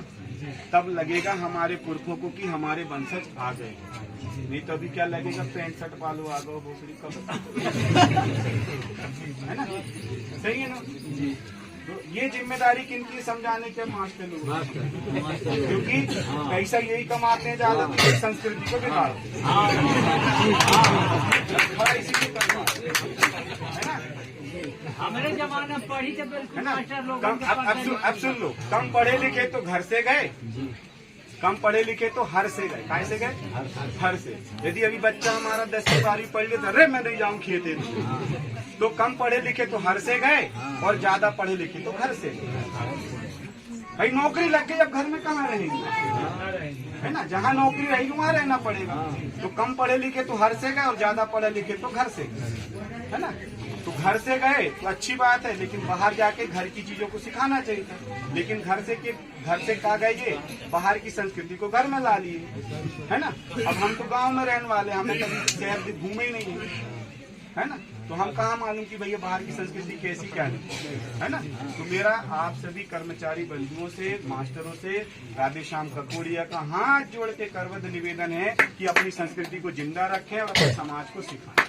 तब लगेगा हमारे पुरखों को कि हमारे वंशज आ गए। नहीं तो अभी क्या लगेगा? पैंट शर्ट पालो आ गए, भोसड़ी कब, है ना। सही है ना। तो ये जिम्मेदारी किनकी समझाने के? मास्टर लोग, क्योंकि पैसा यही कमाते हैं ज्यादा, तो संस्कृति को बिगाड़ो, इसीलिए करना है ना। हमारे जमाने में पढ़ी थे बिल्कुल मास्टर लोग। अब सुन लो, कम पढ़े लिखे तो घर से गए, कम पढ़े लिखे तो हर से गए। काय से गए? हर से। यदि अभी बच्चा हमारा 10वीं 12वीं पढ़ लिया, अरे मैं नहीं जाऊँ खेते, तो कम पढ़े लिखे तो हर से गए, और ज्यादा पढ़े लिखे तो घर से गए। भाई नौकरी लग गई, अब घर में कहाँ रहेंगे, है ना। जहाँ नौकरी रहेगी वहाँ रहना पड़ेगा। तो कम पढ़े लिखे तो घर से गए और ज्यादा पढ़े लिखे तो घर से गए, है ना। तो घर से गए तो अच्छी बात है, लेकिन बाहर जाके घर की चीजों को सिखाना चाहिए था। लेकिन घर से कहा गए ये बाहर की संस्कृति को घर में ला लिए, है ना। अब हम तो गांव में रहने वाले, हमें कभी शहर घूमे ही नहीं है ना। तो हम कहाँ मालूम कि भैया बाहर की संस्कृति कैसी क्या है ना। तो मेरा आप सभी कर्मचारी बंधुओं से, मास्टरों से राधेश्याम ककोड़िया का हाथ जोड़ के करबद्ध निवेदन है कि अपनी संस्कृति को जिंदा रखें और अपने समाज को सिखाएं।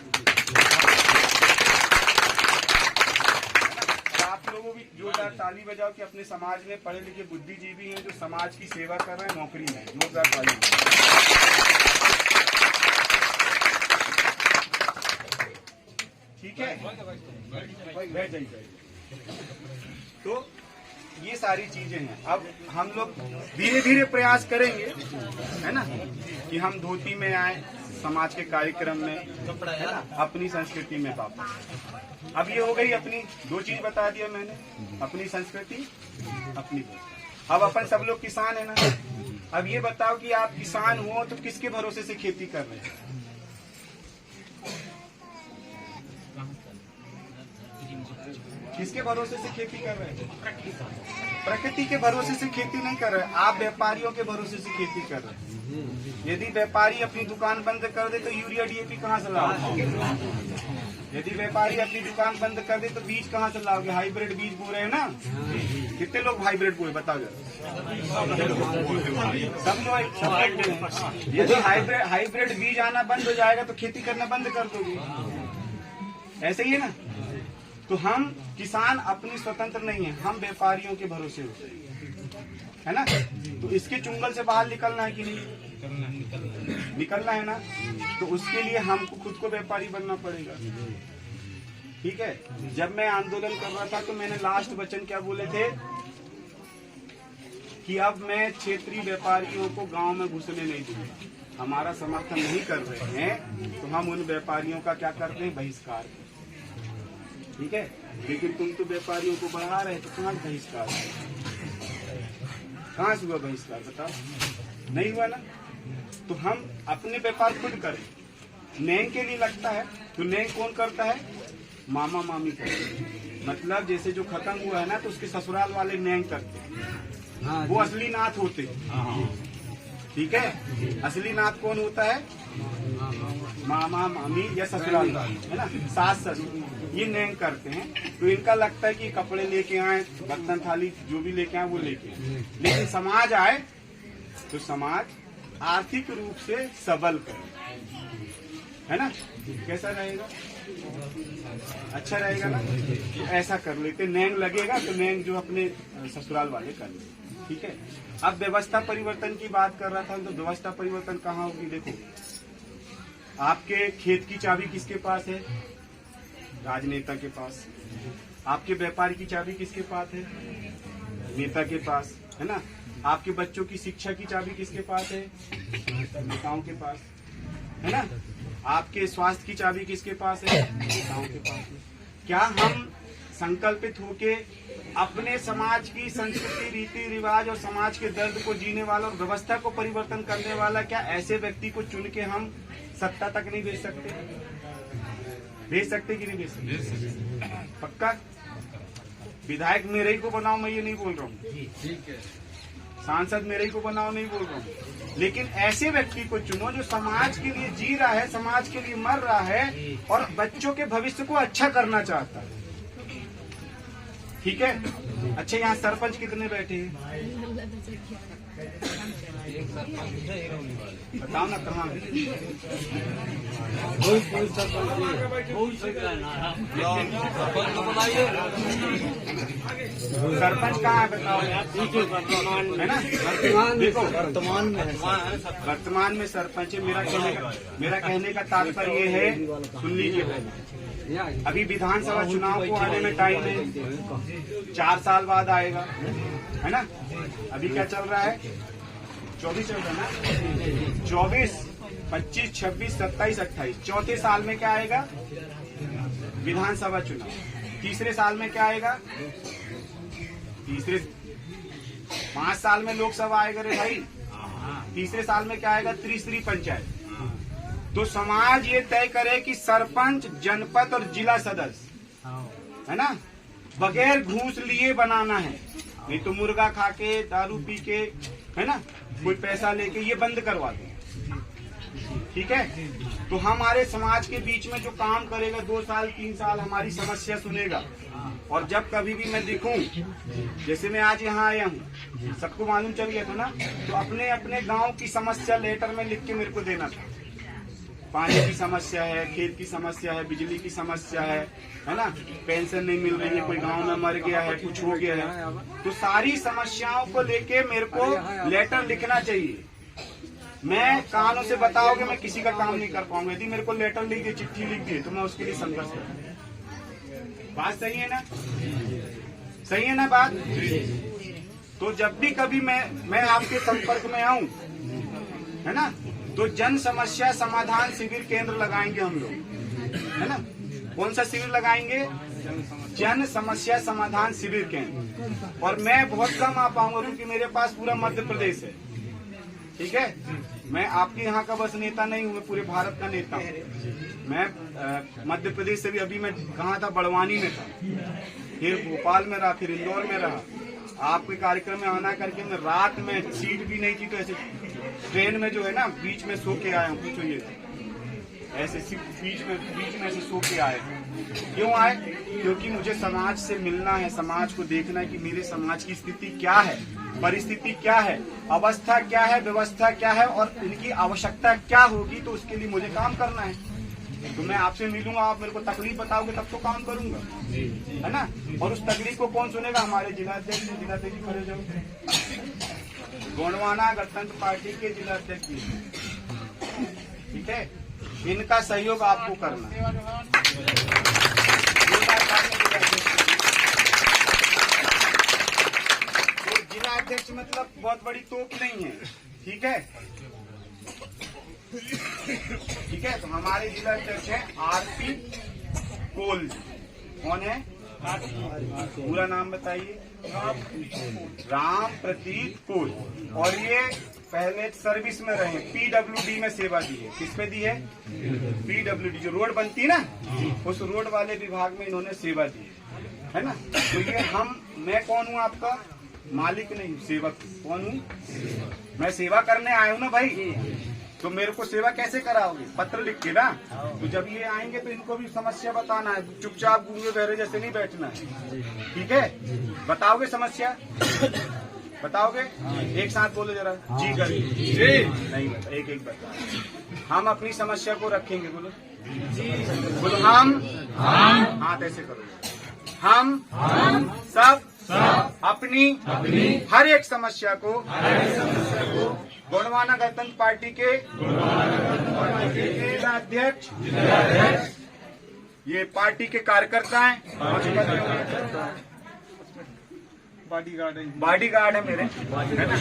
आप लोगों भी जोरदार ताली बजाओ कि अपने समाज में पढ़े लिखे बुद्धिजीवी हैं जो समाज की सेवा कर रहे हैं, नौकरी में। जोरदार ताली। ठीक है, बैठ जाइए। तो ये सारी चीजें हैं। अब हम लोग धीरे धीरे प्रयास करेंगे, है ना, कि हम धोती में आए समाज के कार्यक्रम में, है ना, अपनी संस्कृति में वापस। अब ये हो गई अपनी, दो चीज बता दिया मैंने, अपनी संस्कृति, अपनी। अब अपन सब लोग किसान है ना। अब ये बताओ कि आप किसान हो तो किसके भरोसे से खेती कर रहे हैं? किसके भरोसे से खेती कर रहे हैं? प्रकृति के भरोसे से खेती नहीं कर रहे। आप व्यापारियों के भरोसे से खेती कर रहे हैं। यदि व्यापारी अपनी दुकान बंद कर दे तो यूरिया डीएपी कहाँ से लाओगे? यदि व्यापारी अपनी दुकान बंद कर दे तो बीज कहाँ से लाओगे? हाइब्रिड बीज बो रहे हैं ना। कितने लोग हाइब्रिड बोए बताओ जरा? सब लोग। यदि हाइब्रिड बीज आना बंद हो जाएगा तो खेती करना बंद कर दोगे। ऐसे ही है ना। तो हम किसान अपनी स्वतंत्र नहीं है, हम व्यापारियों के भरोसे होते हैं, है ना। तो इसके चुंगल से बाहर निकलना है कि नहीं? निकलना है ना। तो उसके लिए हमको खुद को व्यापारी बनना पड़ेगा। ठीक है। जब मैं आंदोलन कर रहा था तो मैंने लास्ट वचन क्या बोले थे कि अब मैं क्षेत्रीय व्यापारियों को गांव में घुसने नहीं दूंगा। हमारा समर्थन नहीं कर रहे हैं तो हम उन व्यापारियों का क्या करते हैं? बहिष्कार। ठीक है। लेकिन तुम तो व्यापारियों को बढ़ा रहे तो कहाँ बहिष्कार? कहाँ से हुआ बहिष्कार बताओ? नहीं हुआ ना। तो हम अपने व्यापार खुद करें। नैंग के लिए लगता है तो नैंग कौन करता है? मामा मामी करते हैं। मतलब जैसे जो खत्म हुआ है ना तो उसके ससुराल वाले नैंग करते हैं। वो असली नाथ होते हैं। ठीक है। असली नाथ कौन होता है? मामा मामी या ससुराल, है ना, सास ससुर, ये नैंग करते हैं। तो इनका लगता है कि कपड़े लेके आए, बर्तन थाली जो भी लेके आए वो लेके आए। लेकिन समाज आए तो समाज आर्थिक रूप से सबल करे, है ना। कैसा रहेगा? अच्छा रहेगा ना। तो ऐसा कर लेते। नैंग लगेगा तो नैंग जो अपने ससुराल वाले कर लेते। ठीक है। अब व्यवस्था परिवर्तन की बात कर रहा था तो व्यवस्था परिवर्तन कहाँ होगी? देखो, आपके खेत की चाबी किसके पास है? राजनेता के पास। आपके व्यापार की चाबी किसके पास है? नेता के पास, है ना। आपके बच्चों की शिक्षा की चाबी किसके पास है? नेताओं के पास, है ना। आपके स्वास्थ्य की चाबी किसके पास है? नेताओं के पास है। क्या हम संकल्पित होके अपने समाज की संस्कृति, रीति रिवाज और समाज के दर्द को जीने वाला और व्यवस्था को परिवर्तन करने वाला क्या ऐसे व्यक्ति को चुन के हम सत्ता तक नहीं भेज सकते? भेज सकते कि नहीं भेज सकते? पक्का। विधायक मेरे ही को बनाओ, मैं ये नहीं बोल रहा हूँ। सांसद मेरे ही को बनाओ नहीं बोल रहा हूँ। लेकिन ऐसे व्यक्ति को चुनो जो समाज के लिए जी रहा है, समाज के लिए मर रहा है और बच्चों के भविष्य को अच्छा करना चाहता है। ठीक है। अच्छा, यहाँ सरपंच कितने बैठे हैं? बताओ ना कहाँ? सरपंच कहाँ है बताओ? है ना। देखो वर्तमान में सरपंच है। मेरा कहने का तात्पर्य ये है, सुन लीजिए। अभी विधानसभा चुनाव को आने में टाइम है, 4 साल बाद आएगा, है ना। अभी क्या चल रहा है? 24 चल रहा है ना। 24, 25, 26, 27, 28, चौथे साल में क्या आएगा? विधानसभा चुनाव। तीसरे साल में क्या आएगा? 5 साल में लोकसभा आएगा रे भाई, तीसरे साल में क्या आएगा, त्रिस्तरीय पंचायत। तो समाज ये तय करे कि सरपंच, जनपद और जिला सदस्य, है ना, बगैर घूस लिए बनाना है। नहीं तो मुर्गा खा के, दारू पी के, है ना, कोई पैसा लेके ये बंद करवा दो। ठीक है। तो हमारे समाज के बीच में जो काम करेगा 2 साल 3 साल हमारी समस्या सुनेगा। और जब कभी भी मैं दिखूं, जैसे मैं आज यहाँ आया हूँ, सबको मालूम चल गया था ना, तो अपने अपने गांव की समस्या लेटर में लिख के मेरे को देना था। पानी की समस्या है, खेत की समस्या है, बिजली की समस्या है ना, पेंशन नहीं मिल रही है, कोई गांव में मर गया है, कुछ हो गया है, तो सारी समस्याओं को लेके मेरे को लेटर लिखना चाहिए। मैं कानों से बताओगे मैं किसी का काम नहीं कर पाऊंगा। यदि मेरे को लेटर लिख दिए, चिट्ठी लिख दी, तो मैं उसके लिए संघर्ष करूंगा। बात सही है ना, सही है ना बात। तो जब भी कभी मैं आपके संपर्क में आऊं, है ना, तो जन समस्या समाधान शिविर केंद्र लगाएंगे हम लोग, है ना। कौन सा शिविर लगाएंगे, जन समस्या समाधान शिविर केंद्र। और मैं बहुत कम आ पाऊंगा क्योंकि मेरे पास पूरा मध्य प्रदेश है। ठीक है, मैं आपके यहाँ का बस नेता नहीं हूँ, मैं पूरे भारत का नेता हूँ। मैं मध्य प्रदेश से भी, अभी मैं कहाँ था, बड़वानी में था, फिर भोपाल में रहा, फिर इंदौर में रहा। आपके कार्यक्रम में आना करके मैं रात में, सीट भी नहीं थी, तो ऐसे ट्रेन में जो है ना, बीच में सो के आया हूँ। पूछो ये ऐसे बीच में ऐसे सो के आए। क्यों आए? क्योंकि मुझे समाज से मिलना है, समाज को देखना है कि मेरे समाज की स्थिति क्या है, परिस्थिति क्या है, अवस्था क्या है, व्यवस्था क्या है और इनकी आवश्यकता क्या होगी, तो उसके लिए मुझे काम करना है। तो मैं आपसे मिलूंगा, आप मेरे को तकलीफ बताओगे तब तो काम करूंगा, है ना। और उस तकलीफ को कौन सुनेगा, हमारे जिलाध्यक्ष। जिलाध्यक्ष जी खड़े जाओ, गोंडवाना गणतंत्र पार्टी के जिलाध्यक्ष जी, ठीक है। इनका सहयोग आपको करना है। तो जिलाध्यक्ष मतलब बहुत बड़ी तोप नहीं है, ठीक है। ठीक है, तो हमारे जिलाध्यक्ष है आरपी कोल। कौन है? पूरा नाम बताइए। राम प्रतीक कोल। और ये पहले सर्विस में रहे, पीडब्ल्यूडी में सेवा दी है। किस पे दी है? पीडब्ल्यूडी, जो रोड बनती है ना, उस रोड वाले विभाग में इन्होंने सेवा दी है ना। तो ये मैं कौन हूँ? आपका मालिक नहीं हूँ, सेवक। कौन हूँ? मैं सेवा करने आया हूँ ना भाई। तो मेरे को सेवा कैसे कराओगे? पत्र लिख के ना। तो जब ये आएंगे तो इनको भी समस्या बताना है, चुपचाप गूंगे बहरे जैसे नहीं बैठना है, ठीक है। बताओगे समस्या? बताओगे? एक साथ बोलो जरा, जी कर नहीं बता, एक एक बता। हम अपनी समस्या को रखेंगे, बोलो जी, बोलो हम हाथ ऐसे करो। हम सब अपनी हर एक समस्या को गोंडवाना गणतंत्र पार्टी के जिलाध्यक्ष, ये पार्टी के कार्यकर्ता हैं, बॉडीगार्ड है मेरे, है ना,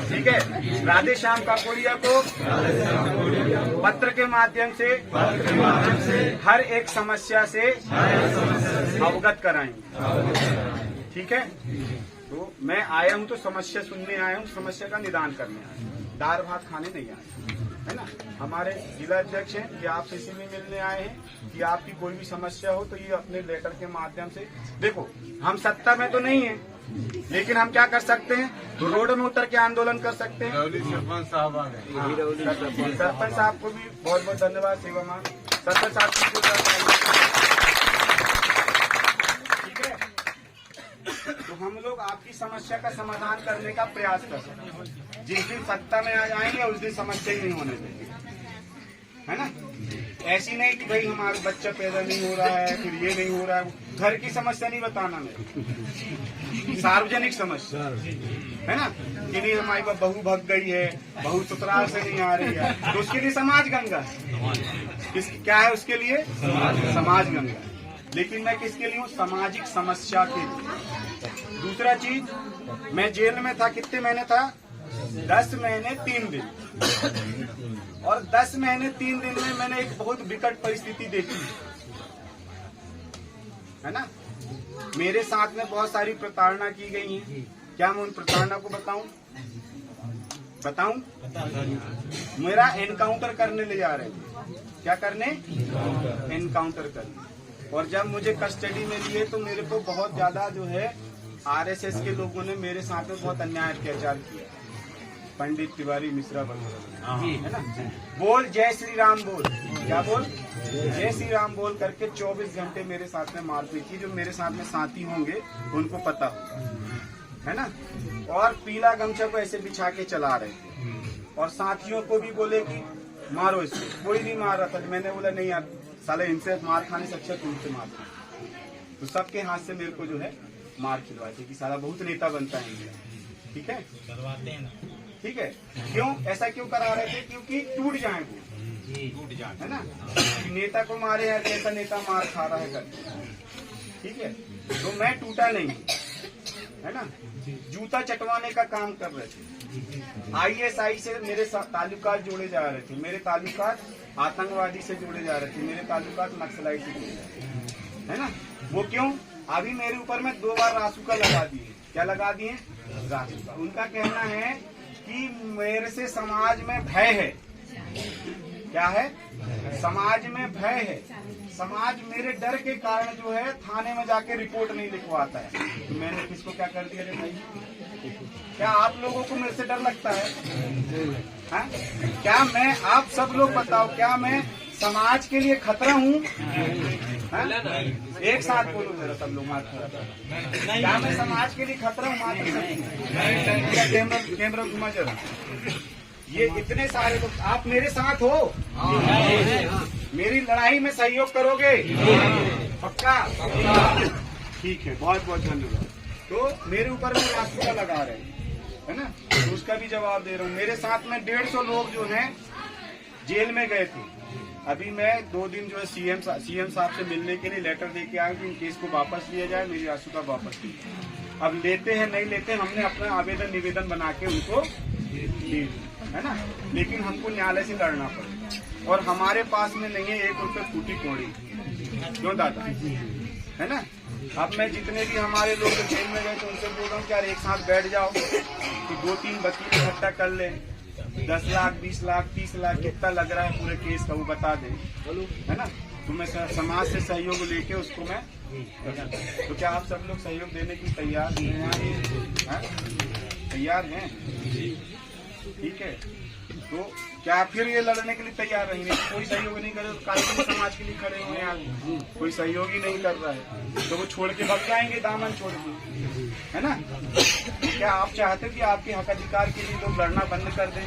ठीक है। राधे श्याम काकोड़िया को पत्र के माध्यम से हर एक समस्या से अवगत कराएंगे, ठीक है। तो मैं आया हूँ तो समस्या सुनने आया हूँ, समस्या का निदान करने आया हूँ, दाल भात खाने नहीं आया, है ना। हमारे जिलाध्यक्ष हैं कि आपसे इसीलिए मिलने आए हैं कि आपकी कोई भी समस्या हो तो ये अपने लेटर के माध्यम से, देखो हम सत्ता में तो नहीं है, लेकिन हम क्या कर सकते हैं? तो रोड में उतर के आंदोलन कर सकते हैं। सरपंच साहब आ गए। सरपंच साहब को भी बहुत बहुत धन्यवाद, सेवा मान सरपंच साहब की। ठीक है, तो हम लोग आपकी समस्या का समाधान करने का प्रयास कर सकते हैं। जिस दिन सत्ता में आ जाएंगे उस दिन समस्या ही नहीं होने देंगे, है ना। ऐसी नहीं कि भाई हमारा बच्चा पैदा नहीं हो रहा है, फिर ये नहीं हो रहा है। घर की समस्या नहीं बताना मेरे, सार्वजनिक समस्या, है ना। कि नहीं हमारी बहू भग गई है, बहू ससुराल से नहीं आ रही है, तो उसके लिए समाज गंगा क्या है? उसके लिए समाज गंगा। लेकिन मैं किसके लिए हूँ? सामाजिक समस्या के लिए। दूसरा चीज, मैं जेल में था, कितने महीने था? 10 महीने 3 दिन। और 10 महीने 3 दिन में मैंने एक बहुत विकट परिस्थिति देखी, है ना। मेरे साथ में बहुत सारी प्रताड़ना की गई है, क्या मैं उन प्रताड़ना को बताऊं? मेरा एनकाउंटर करने ले जा रहे थे। क्या करने? एनकाउंटर करने। और जब मुझे कस्टडी में लिए तो मेरे को बहुत ज्यादा जो है आरएसएस के लोगों ने मेरे साथ में बहुत अन्याय अत्याचार किया। पंडित तिवारी मिश्रा वगैरह, है ना, बोल जय श्री राम बोल, क्या बोल? जय श्री राम बोल करके 24 घंटे मेरे साथ में मारपीट की। जो मेरे साथ में साथी होंगे उनको पता होगा, है ना। और पीला गमछा को ऐसे बिछा के चला रहे थे और साथियों को भी बोले कि मारो इसको। कोई नहीं मार रहा था। मैंने बोला नहीं यार, साले इनसे मार खाने से अच्छा तुमसे मार। तो सबके हाथ से मेरे को जो है मार खिलवाते कि साला बहुत नेता बनता है इंडिया। ठीक है, करवाते हैं ना। ठीक है, क्यों ऐसा क्यों करा रहे थे? क्योंकि टूट जाए वो, टूट जाए, है ना। नेता को मारे है, ऐसा नेता मार खा रहा है करके। ठीक है, तो मैं टूटा नहीं, है ना। जूता चटवाने का काम कर रहे थे। आईएसआई से मेरे ताल्लुकात जोड़े जा रहे थे, मेरे ताल्लुकात आतंकवादी से जोड़े जा रहे थे, मेरे ताल्लुकात नक्सलाइट से जोड़े जा रहे थे, है ना। वो क्यों? अभी मेरे ऊपर में 2 बार रासुका लगा दिए। क्या लगा दिए? रासुका। उनका कहना है कि मेरे से समाज में भय है। क्या है? समाज में भय है। समाज मेरे डर के कारण जो है थाने में जाके रिपोर्ट नहीं लिखवाता है। तो मैंने किसको क्या कर दिया रे भाई? क्या आप लोगों को मेरे से डर लगता है? हाँ? क्या मैं, आप सब लोग बताओ, क्या मैं समाज के लिए खतरा हूँ? एक साथ बोलो जरा सब लोग, हाथ खड़ा करो। क्या मैं समाज के लिए खतरा हूँ? कैमरा घुमा जरा। ये इतने सारे लोग, आप मेरे साथ हो? मेरी लड़ाई में सहयोग करोगे? पक्का? ठीक है, बहुत बहुत धन्यवाद। तो मेरे ऊपर में रासुका लगा रहे हैं, है ना, तो उसका भी जवाब दे रहा हूँ। मेरे साथ में 150 लोग जो हैं जेल में गए थे। अभी मैं 2 दिन जो है सीएम साहब से मिलने के लिए लेटर दे के आया कि इन केस को वापस लिया जाए, मेरी रासुका वापस ली। अब लेते हैं नहीं लेते, हमने अपना आवेदन निवेदन बना के उनको दी, है ना। लेकिन हमको न्यायालय से लड़ना पड़ेगा और हमारे पास में नहीं है 1 रुपये फूटी कौड़ी। क्यों दादा, है ना। अब मैं जितने भी हमारे लोग जेल में गए तो उनसे बोल रहा हूँ कि यार एक साथ बैठ जाओ कि 2-3 वकील इकट्ठा कर ले, 10 लाख 20 लाख 30 लाख कितना लग रहा है पूरे केस का वो बता दे, है ना। तो मैं समाज से सहयोग लेके उसको मैं, तो क्या आप सब लोग सहयोग देने की तैयार हैं? तैयार हैं? ठीक है, तो क्या फिर ये लड़ने के लिए तैयार रहेंगे? कोई सहयोग नहीं करे तो कानूनी समाज के लिए खड़े हुए हैं आप, कोई सहयोग ही नहीं कर रहा है तो वो छोड़ के भग जाएंगे, दामन छोड़ के, है ना। क्या आप चाहते कि आपके हक अधिकार के लिए लोग लड़ना बंद कर दें?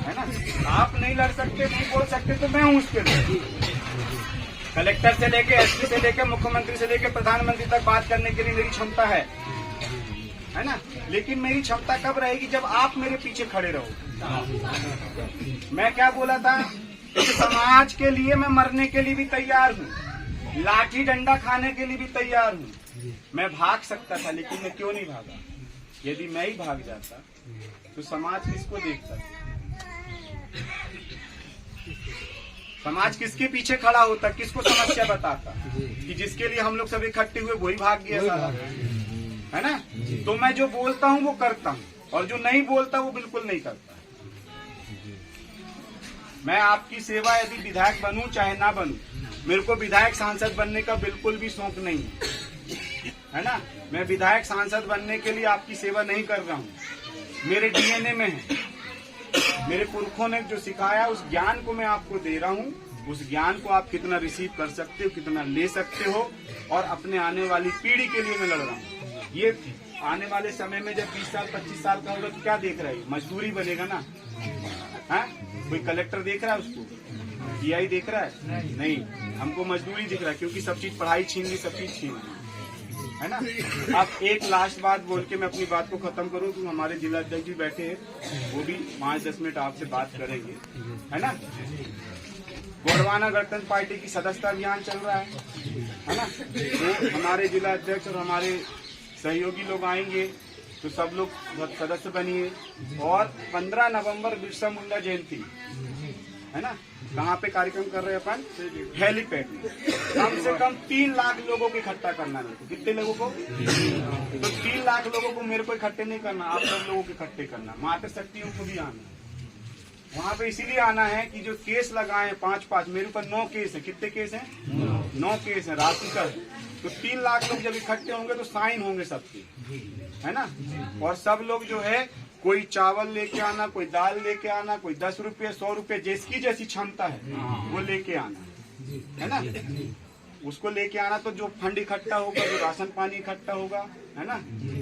है ना। आप नहीं लड़ सकते, नहीं बोल सकते तो मैं हूँ उसके लिए। कलेक्टर से लेके एसपी से लेके मुख्यमंत्री से लेके प्रधानमंत्री तक बात करने के लिए मेरी क्षमता है ना। लेकिन मेरी क्षमता कब रहेगी? जब आप मेरे पीछे खड़े रहो। मैं क्या बोला था? समाज के लिए मैं मरने के लिए भी तैयार हूँ, लाठी डंडा खाने के लिए भी तैयार हूँ। मैं भाग सकता था लेकिन मैं क्यों नहीं भागा? यदि मैं ही भाग जाता तो समाज किसको देखता? समाज किसके पीछे खड़ा होता? किसको समस्या बताता? कि जिसके लिए हम लोग सब इकट्ठे हुए वही भाग गया सारा, है ना। तो मैं जो बोलता हूँ वो करता हूँ और जो नहीं बोलता वो बिल्कुल नहीं करता। मैं आपकी सेवा यदि विधायक बनूं चाहे ना बनूं, मेरे को विधायक सांसद बनने का बिल्कुल भी शौक नहीं है ना। मैं विधायक सांसद बनने के लिए आपकी सेवा नहीं कर रहा हूँ, मेरे डीएनए में है। मेरे पुरखों ने जो सिखाया उस ज्ञान को मैं आपको दे रहा हूँ। उस ज्ञान को आप कितना रिसीव कर सकते हो, कितना ले सकते हो, और अपने आने वाली पीढ़ी के लिए मैं लड़ रहा हूँ। ये आने वाले समय में जब 20 साल 25 साल का होगा तो क्या देख रहा है? मजदूरी बनेगा ना। है कोई कलेक्टर देख रहा है उसको? पीआई देख रहा है? नहीं, हमको मजदूरी दिख रहा है, क्योंकि सब चीज पढ़ाई छीन ली, सब चीज छीन ली, है ना। अब एक लास्ट बात बोल के मैं अपनी बात को खत्म करूं कि हमारे जिला अध्यक्ष जी बैठे हैं, वो भी 5-10 मिनट आपसे बात करेंगे, है ना। गोंडवाना गणतंत्र पार्टी की सदस्यता अभियान चल रहा है ना। तो हमारे जिला अध्यक्ष और हमारे सहयोगी लोग आएंगे तो सब लोग सदस्य बनिए। और 15 नवंबर बिरसा मुंडा जयंती, है ना। कहाँ पे कार्यक्रम कर रहे हैं अपन? हेलीपैड में। कम से कम 3 लाख लोगों को इकट्ठा करना है। कितने लोगों को? तो 3 लाख लोगों को मेरे को इकट्ठे नहीं करना, आप सब लोगों को इकट्ठे करना। माता शक्तियों को भी आना वहाँ पे, इसीलिए आना है कि जो केस लगाए 5-5, मेरे ऊपर 9 केस है। कितने केस हैं? 9 केस है राशि का। तो 3 लाख लोग जब इकट्ठे होंगे तो साइन होंगे सबके, है ना। और सब लोग जो है, कोई चावल लेके आना, कोई दाल लेके आना, कोई 10 रुपये 100 रुपये, जिसकी जैसी क्षमता है वो लेके आना, है ना। उसको लेके आना। तो जो फंड इकट्ठा होगा, जो राशन पानी इकट्ठा होगा, है ना,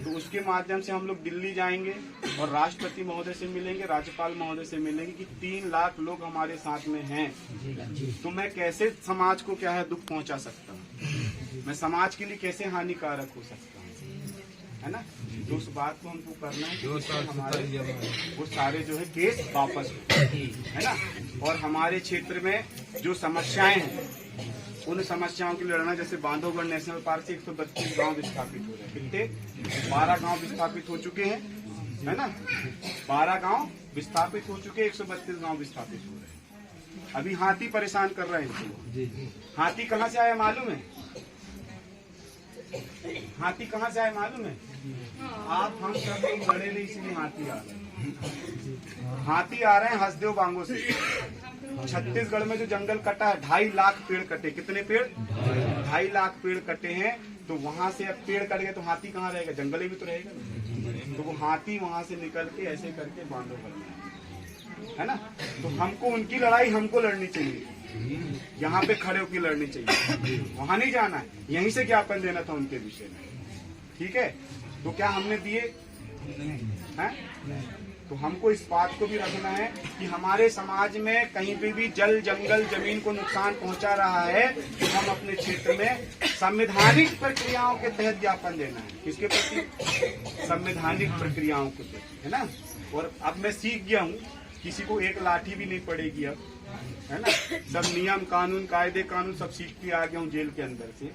तो उसके माध्यम से हम लोग दिल्ली जाएंगे और राष्ट्रपति महोदय से मिलेंगे, राज्यपाल महोदय से मिलेंगे कि 3 लाख लोग हमारे साथ में हैं, तो मैं कैसे समाज को क्या है दुख पहुंचा सकता हूँ, मैं समाज के लिए कैसे हानिकारक हो सकता हूँ, है ना। तो उस बात को हमको करना है कि हमारे वो सारे जो है केस वापस हो, है ना। और हमारे क्षेत्र में जो समस्याएं हैं उन समस्याओं के लिए लड़ना। जैसे बांधवगढ़ नेशनल पार्क से 132 गांव विस्थापित हो रहे हैं। कितने? 12 गांव विस्थापित हो चुके हैं, है ना। 12 गांव विस्थापित हो चुके, 132 गांव विस्थापित हो रहे हैं। अभी हाथी परेशान कर रहे हैं इनको। हाथी कहाँ से आया मालूम है? हाथी कहाँ से आया मालूम है? आप हम सब लोग लड़े नहीं, इसलिए हाथी आ रहे हैं। हाथी आ रहे हैं हसदेव बांगो से। छत्तीसगढ़ में जो जंगल कटा है, 2.5 लाख पेड़ कटे। कितने पेड़? 2.5 लाख पेड़ कटे हैं। तो वहां से अब पेड़ कट गए तो हाथी कहाँ रहेगा? जंगल ही भी तो रहेगा ना। तो वो हाथी वहां से निकल के ऐसे करके बांधवगढ़ में, है ना। तो हमको उनकी लड़ाई हमको लड़नी चाहिए, यहाँ पे खड़े होकर लड़नी चाहिए, वहां नहीं जाना है। यहीं से ज्ञापन देना था उनके विषय में, ठीक है। तो क्या हमने दिए हैं? तो हमको इस बात को भी रखना है कि हमारे समाज में कहीं पे भी जल जंगल जमीन को नुकसान पहुंचा रहा है तो हम अपने क्षेत्र में संवैधानिक प्रक्रियाओं के तहत ज्ञापन देना है। किसके प्रति? संवैधानिक प्रक्रियाओं को तहत, है ना। और अब मैं सीख गया हूँ, किसी को एक लाठी भी नहीं पड़ेगी अब, है ना। सब नियम कानून कायदे कानून सब सीख के आ गया हूँ जेल के अंदर से,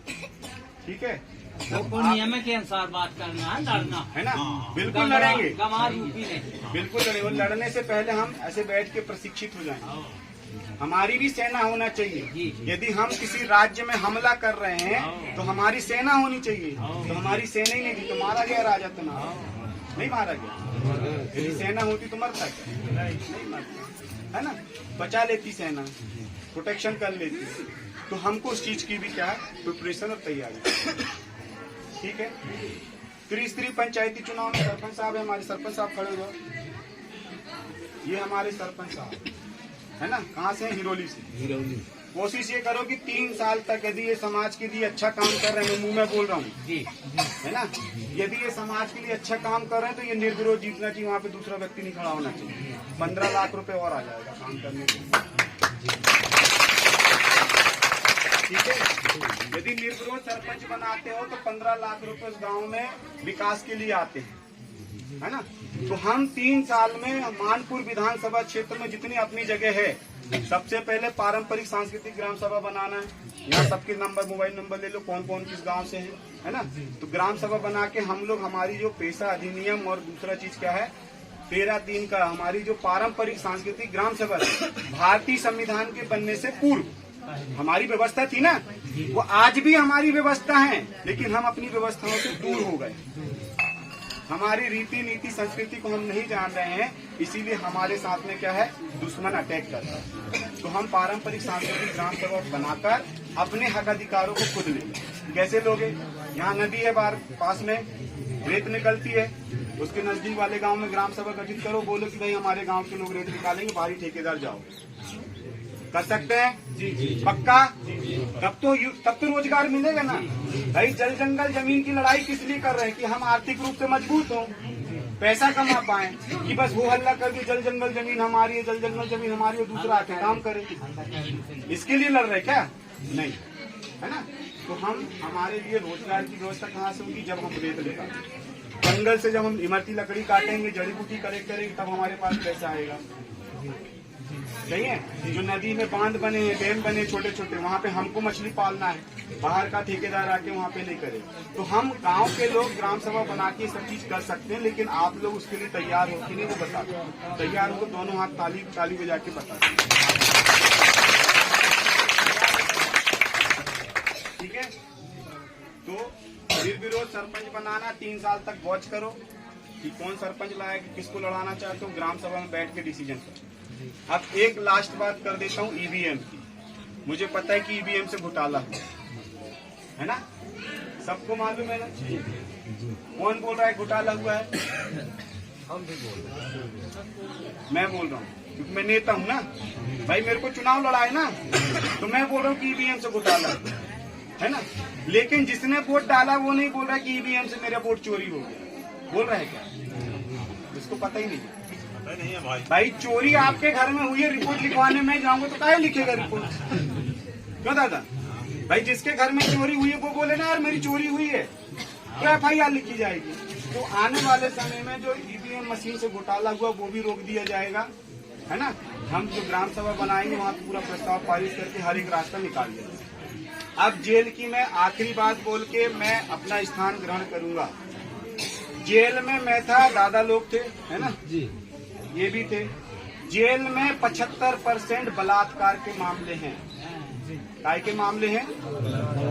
ठीक है। तो नियम के अनुसार बात करना है, लड़ना है ना। बिल्कुल लड़ेंगे, गंवार रूपी नहीं, बिल्कुल लड़ेंगे। और लड़ने से पहले हम ऐसे बैठ के प्रशिक्षित हो जाएंगे। हमारी भी सेना होना चाहिए। यदि हम किसी राज्य में हमला कर रहे हैं तो हमारी सेना होनी चाहिए। तो हमारी सेना ही नहीं थी तो मारा गया राजा, तो नहीं मारा गया। यदि सेना होती तो मरता क्या? नहीं मरता, है ना। बचा लेती सेना, प्रोटेक्शन कर लेती। तो हमको उस चीज की भी क्या है प्रिपरेशन और तैयारी, ठीक है। त्रिस्तरीय पंचायती चुनाव में सरपंच साहब है, हमारे सरपंच साहब खड़े हुए, ये हमारे सरपंच साहब है ना। कहाँ से? हिरोली से। कोशिश ये करो कि 3 साल तक यदि ये समाज के लिए अच्छा काम कर रहे हैं, मैं मुंह में बोल रहा हूँ, है ना। यदि ये समाज के लिए अच्छा काम कर रहे हैं तो ये निर्विरोध जीतना चाहिए, वहाँ पे दूसरा व्यक्ति नहीं खड़ा होना चाहिए। 15 लाख रुपए और आ जाएगा काम करने के, ठीक है। यदि निर्विरोध सरपंच बनाते हो तो 15 लाख रुपए उस गांव में विकास के लिए आते हैं, है ना। तो हम 3 साल में मानपुर विधानसभा क्षेत्र में जितनी अपनी जगह है, सबसे पहले पारंपरिक सांस्कृतिक ग्राम सभा बनाना है। यहाँ सबके नंबर, मोबाइल नंबर ले लो, कौन कौन किस गांव से है ना। तो ग्राम सभा बना के हम लोग हमारी जो पेशा अधिनियम और दूसरा चीज क्या है 13(3) का हमारी जो पारंपरिक सांस्कृतिक ग्राम सभा भारतीय संविधान के बनने से पूर्व हमारी व्यवस्था थी ना, वो आज भी हमारी व्यवस्था है, लेकिन हम अपनी व्यवस्थाओं से दूर हो गए। हमारी रीति नीति संस्कृति को हम नहीं जान रहे हैं, इसीलिए हमारे साथ में क्या है दुश्मन अटैक करता है। तो हम पारंपरिक सांस्कृतिक ग्राम सभा बनाकर अपने हक अधिकारों को खुद लेंगे। कैसे लोगे? यहाँ नदी है पास में, रेत निकलती है, उसके नजदीक वाले गांव में ग्राम सभा गठित करो, बोलो कि भाई हमारे गांव के लोग रेत निकालेंगे, बाहरी ठेकेदार जाओ। कर सकते हैं? जी। पक्का? तब तो रोजगार मिलेगा ना भाई। जल जंगल जमीन की लड़ाई किस लिए कर रहे हैं? कि हम आर्थिक रूप से मजबूत हों, पैसा कमा पाए, कि बस वो हल्ला करके जल जंगल जमीन हमारी है, जल जंगल जमीन हमारी है, दूसरा आके काम करे, इसके लिए लड़ रहे क्या? नहीं, है ना। तो हम हमारे लिए रोजगार की व्यवस्था कहाँ से होगी? जब हम रेत लेकर जंगल से, जब हम इमरती लकड़ी काटेंगे, जड़ी बूटी कलेक्ट करेंगे, तब हमारे पास पैसा आएगा। सही है। जो नदी में बांध बने हैं, डैम बने छोटे छोटे, वहाँ पे हमको मछली पालना है, बाहर का ठेकेदार आके वहाँ पे नहीं करे। तो हम गांव के लोग ग्राम सभा बना के सब चीज कर सकते हैं, लेकिन आप लोग उसके लिए तैयार हो कि नहीं वो बता दो। तैयार हो तो दोनों हाथ ताली बजा के बता दो। ठीक है, तो निर्विरोध सरपंच बनाना, 3 साल तक वॉच करो कि कौन सरपंच लाएगा, किसको लड़ाना चाहते हो, ग्राम सभा में बैठ के डिसीजन करो। अब एक लास्ट बात कर देता हूँ ईवीएम की। मुझे पता है कि ईवीएम से घोटाला हुआ है ना, सबको मालूम है ना। कौन बोल रहा है घोटाला हुआ है? हम भी बोल रहे हैं। मैं बोल रहा हूँ क्योंकि मैं नेता हूँ ना भाई, मेरे को चुनाव लड़ा है ना, तो मैं बोल रहा हूँ कि ईवीएम से घोटाला है ना। लेकिन जिसने वोट डाला वो नहीं बोल रहा कि ईवीएम से मेरा वोट चोरी हो गया। बोल रहा है क्या? इसको पता ही नहीं है भाई। चोरी आपके घर में हुई है, रिपोर्ट लिखवाने में जाऊंगा तो काहे लिखेगा रिपोर्ट? क्यों दादा भाई, जिसके घर में चोरी हुई है वो बोले ना यार मेरी चोरी हुई है, तो FIR लिखी जाएगी। तो आने वाले समय में जो ईवीएम मशीन से घोटाला हुआ वो भी रोक दिया जाएगा, है ना। हम जो ग्राम सभा बनाएंगे वहाँ पूरा प्रस्ताव पारित करके हर एक रास्ता निकाल दिया। अब जेल की मैं आखिरी बात बोल के मैं अपना स्थान ग्रहण करूंगा। जेल में मैं था, दादा लोग थे, है ना जी, ये भी थे। जेल में 75% बलात्कार के मामले हैं। काय के मामले हैं?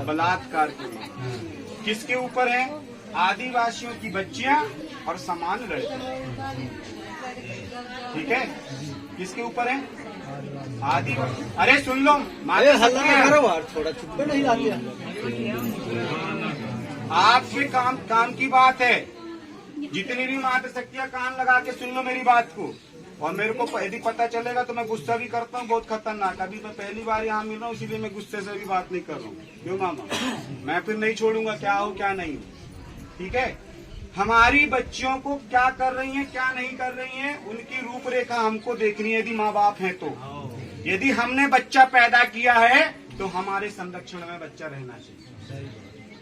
बलात्कार के मामले। किसके ऊपर हैं? आदिवासियों की बच्चियां और समान लड़के। ठीक है, किसके ऊपर है? आदिवासी। अरे सुन लो, थोड़ा चुप नहीं लाते। आपके काम की बात है। जितनी भी मात्र शक्तियां कान लगा के सुन लो मेरी बात को। और मेरे को यदि पता चलेगा तो मैं गुस्सा भी करता हूँ, बहुत खतरनाक। अभी मैं पहली बार यहाँ मिल रहा हूँ, इसीलिए मैं गुस्से से भी बात नहीं कर रहा हूँ। क्यों मामा? मैं फिर नहीं छोड़ूंगा, क्या हो क्या नहीं। ठीक है, हमारी बच्चियों को क्या कर रही हैं, क्या नहीं कर रही हैं, उनकी रूपरेखा हमको देखनी है, यदि माँ बाप हैं तो। यदि हमने बच्चा पैदा किया है तो हमारे संरक्षण में बच्चा रहना चाहिए।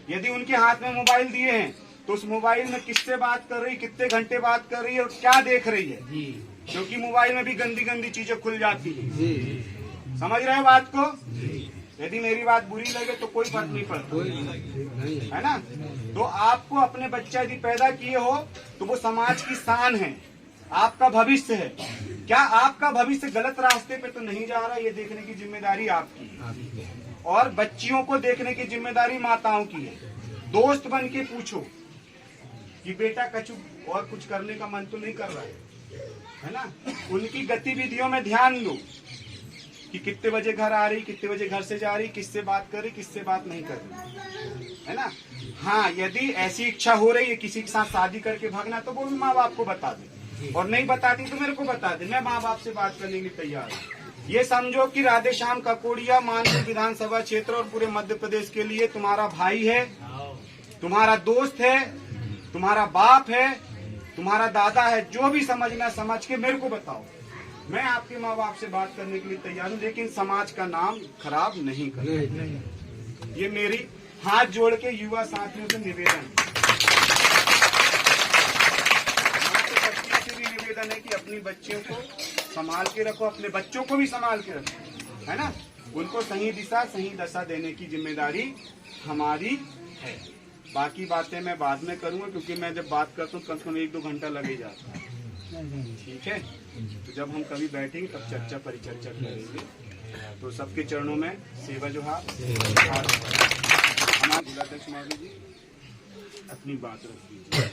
यदि उनके हाथ में मोबाइल दिए हैं तो उस मोबाइल में किससे बात कर रही, कितने घंटे बात कर रही है और क्या देख रही है, क्योंकि मोबाइल में भी गंदी गंदी चीजें खुल जाती है। समझ रहे हैं बात को? यदि मेरी बात बुरी लगे तो कोई फर्क नहीं पड़ता, है ना। तो आपको अपने बच्चा यदि पैदा किए हो तो वो समाज की शान है, आपका भविष्य है। क्या आपका भविष्य गलत रास्ते पे तो नहीं जा रहा, ये देखने की जिम्मेदारी आपकी है। और बच्चियों को देखने की जिम्मेदारी माताओं की है। दोस्त बन के पूछो कि बेटा कछु और कुछ करने का मन तो नहीं कर रहा है ना। उनकी गतिविधियों में ध्यान दो कि कितने बजे घर आ रही, कितने बजे घर से जा रही, किससे बात कर रही, किससे बात नहीं कर रही, है ना। हाँ, यदि ऐसी इच्छा हो रही है किसी के साथ शादी करके भागना तो वो भी माँ बाप को बता दे, और नहीं बताती तो मेरे को बता दे, मैं माँ बाप से बात करने के लिए तैयार हूँ। ये समझो कि राधेश्याम ककोड़िया मानपुर विधानसभा क्षेत्र और पूरे मध्य प्रदेश के लिए तुम्हारा भाई है, तुम्हारा दोस्त है, तुम्हारा बाप है, तुम्हारा दादा है। जो भी समझना समझ के मेरे को बताओ, मैं आपके माँ बाप से बात करने के लिए तैयार हूँ, लेकिन समाज का नाम खराब नहीं करना। ये मेरी हाथ जोड़ के युवा साथियों से निवेदन है कि अपनी बच्चियों को संभाल के रखो, अपने बच्चों को भी संभाल के रखो, है ना। उनको सही दिशा सही दशा देने की जिम्मेदारी हमारी है। बाकी बातें मैं बाद में करूंगा, क्योंकि मैं जब बात करता हूँ कम से कम 1-2 घंटा लगे जाता है। ठीक है, तो जब हम कभी बैठेंगे तब चर्चा परिचर्चा करेंगे। तो सबके चरणों में सेवा जोहार। हमारे जिलाध्यक्ष महोदय जी अपनी बात रख दीजिए।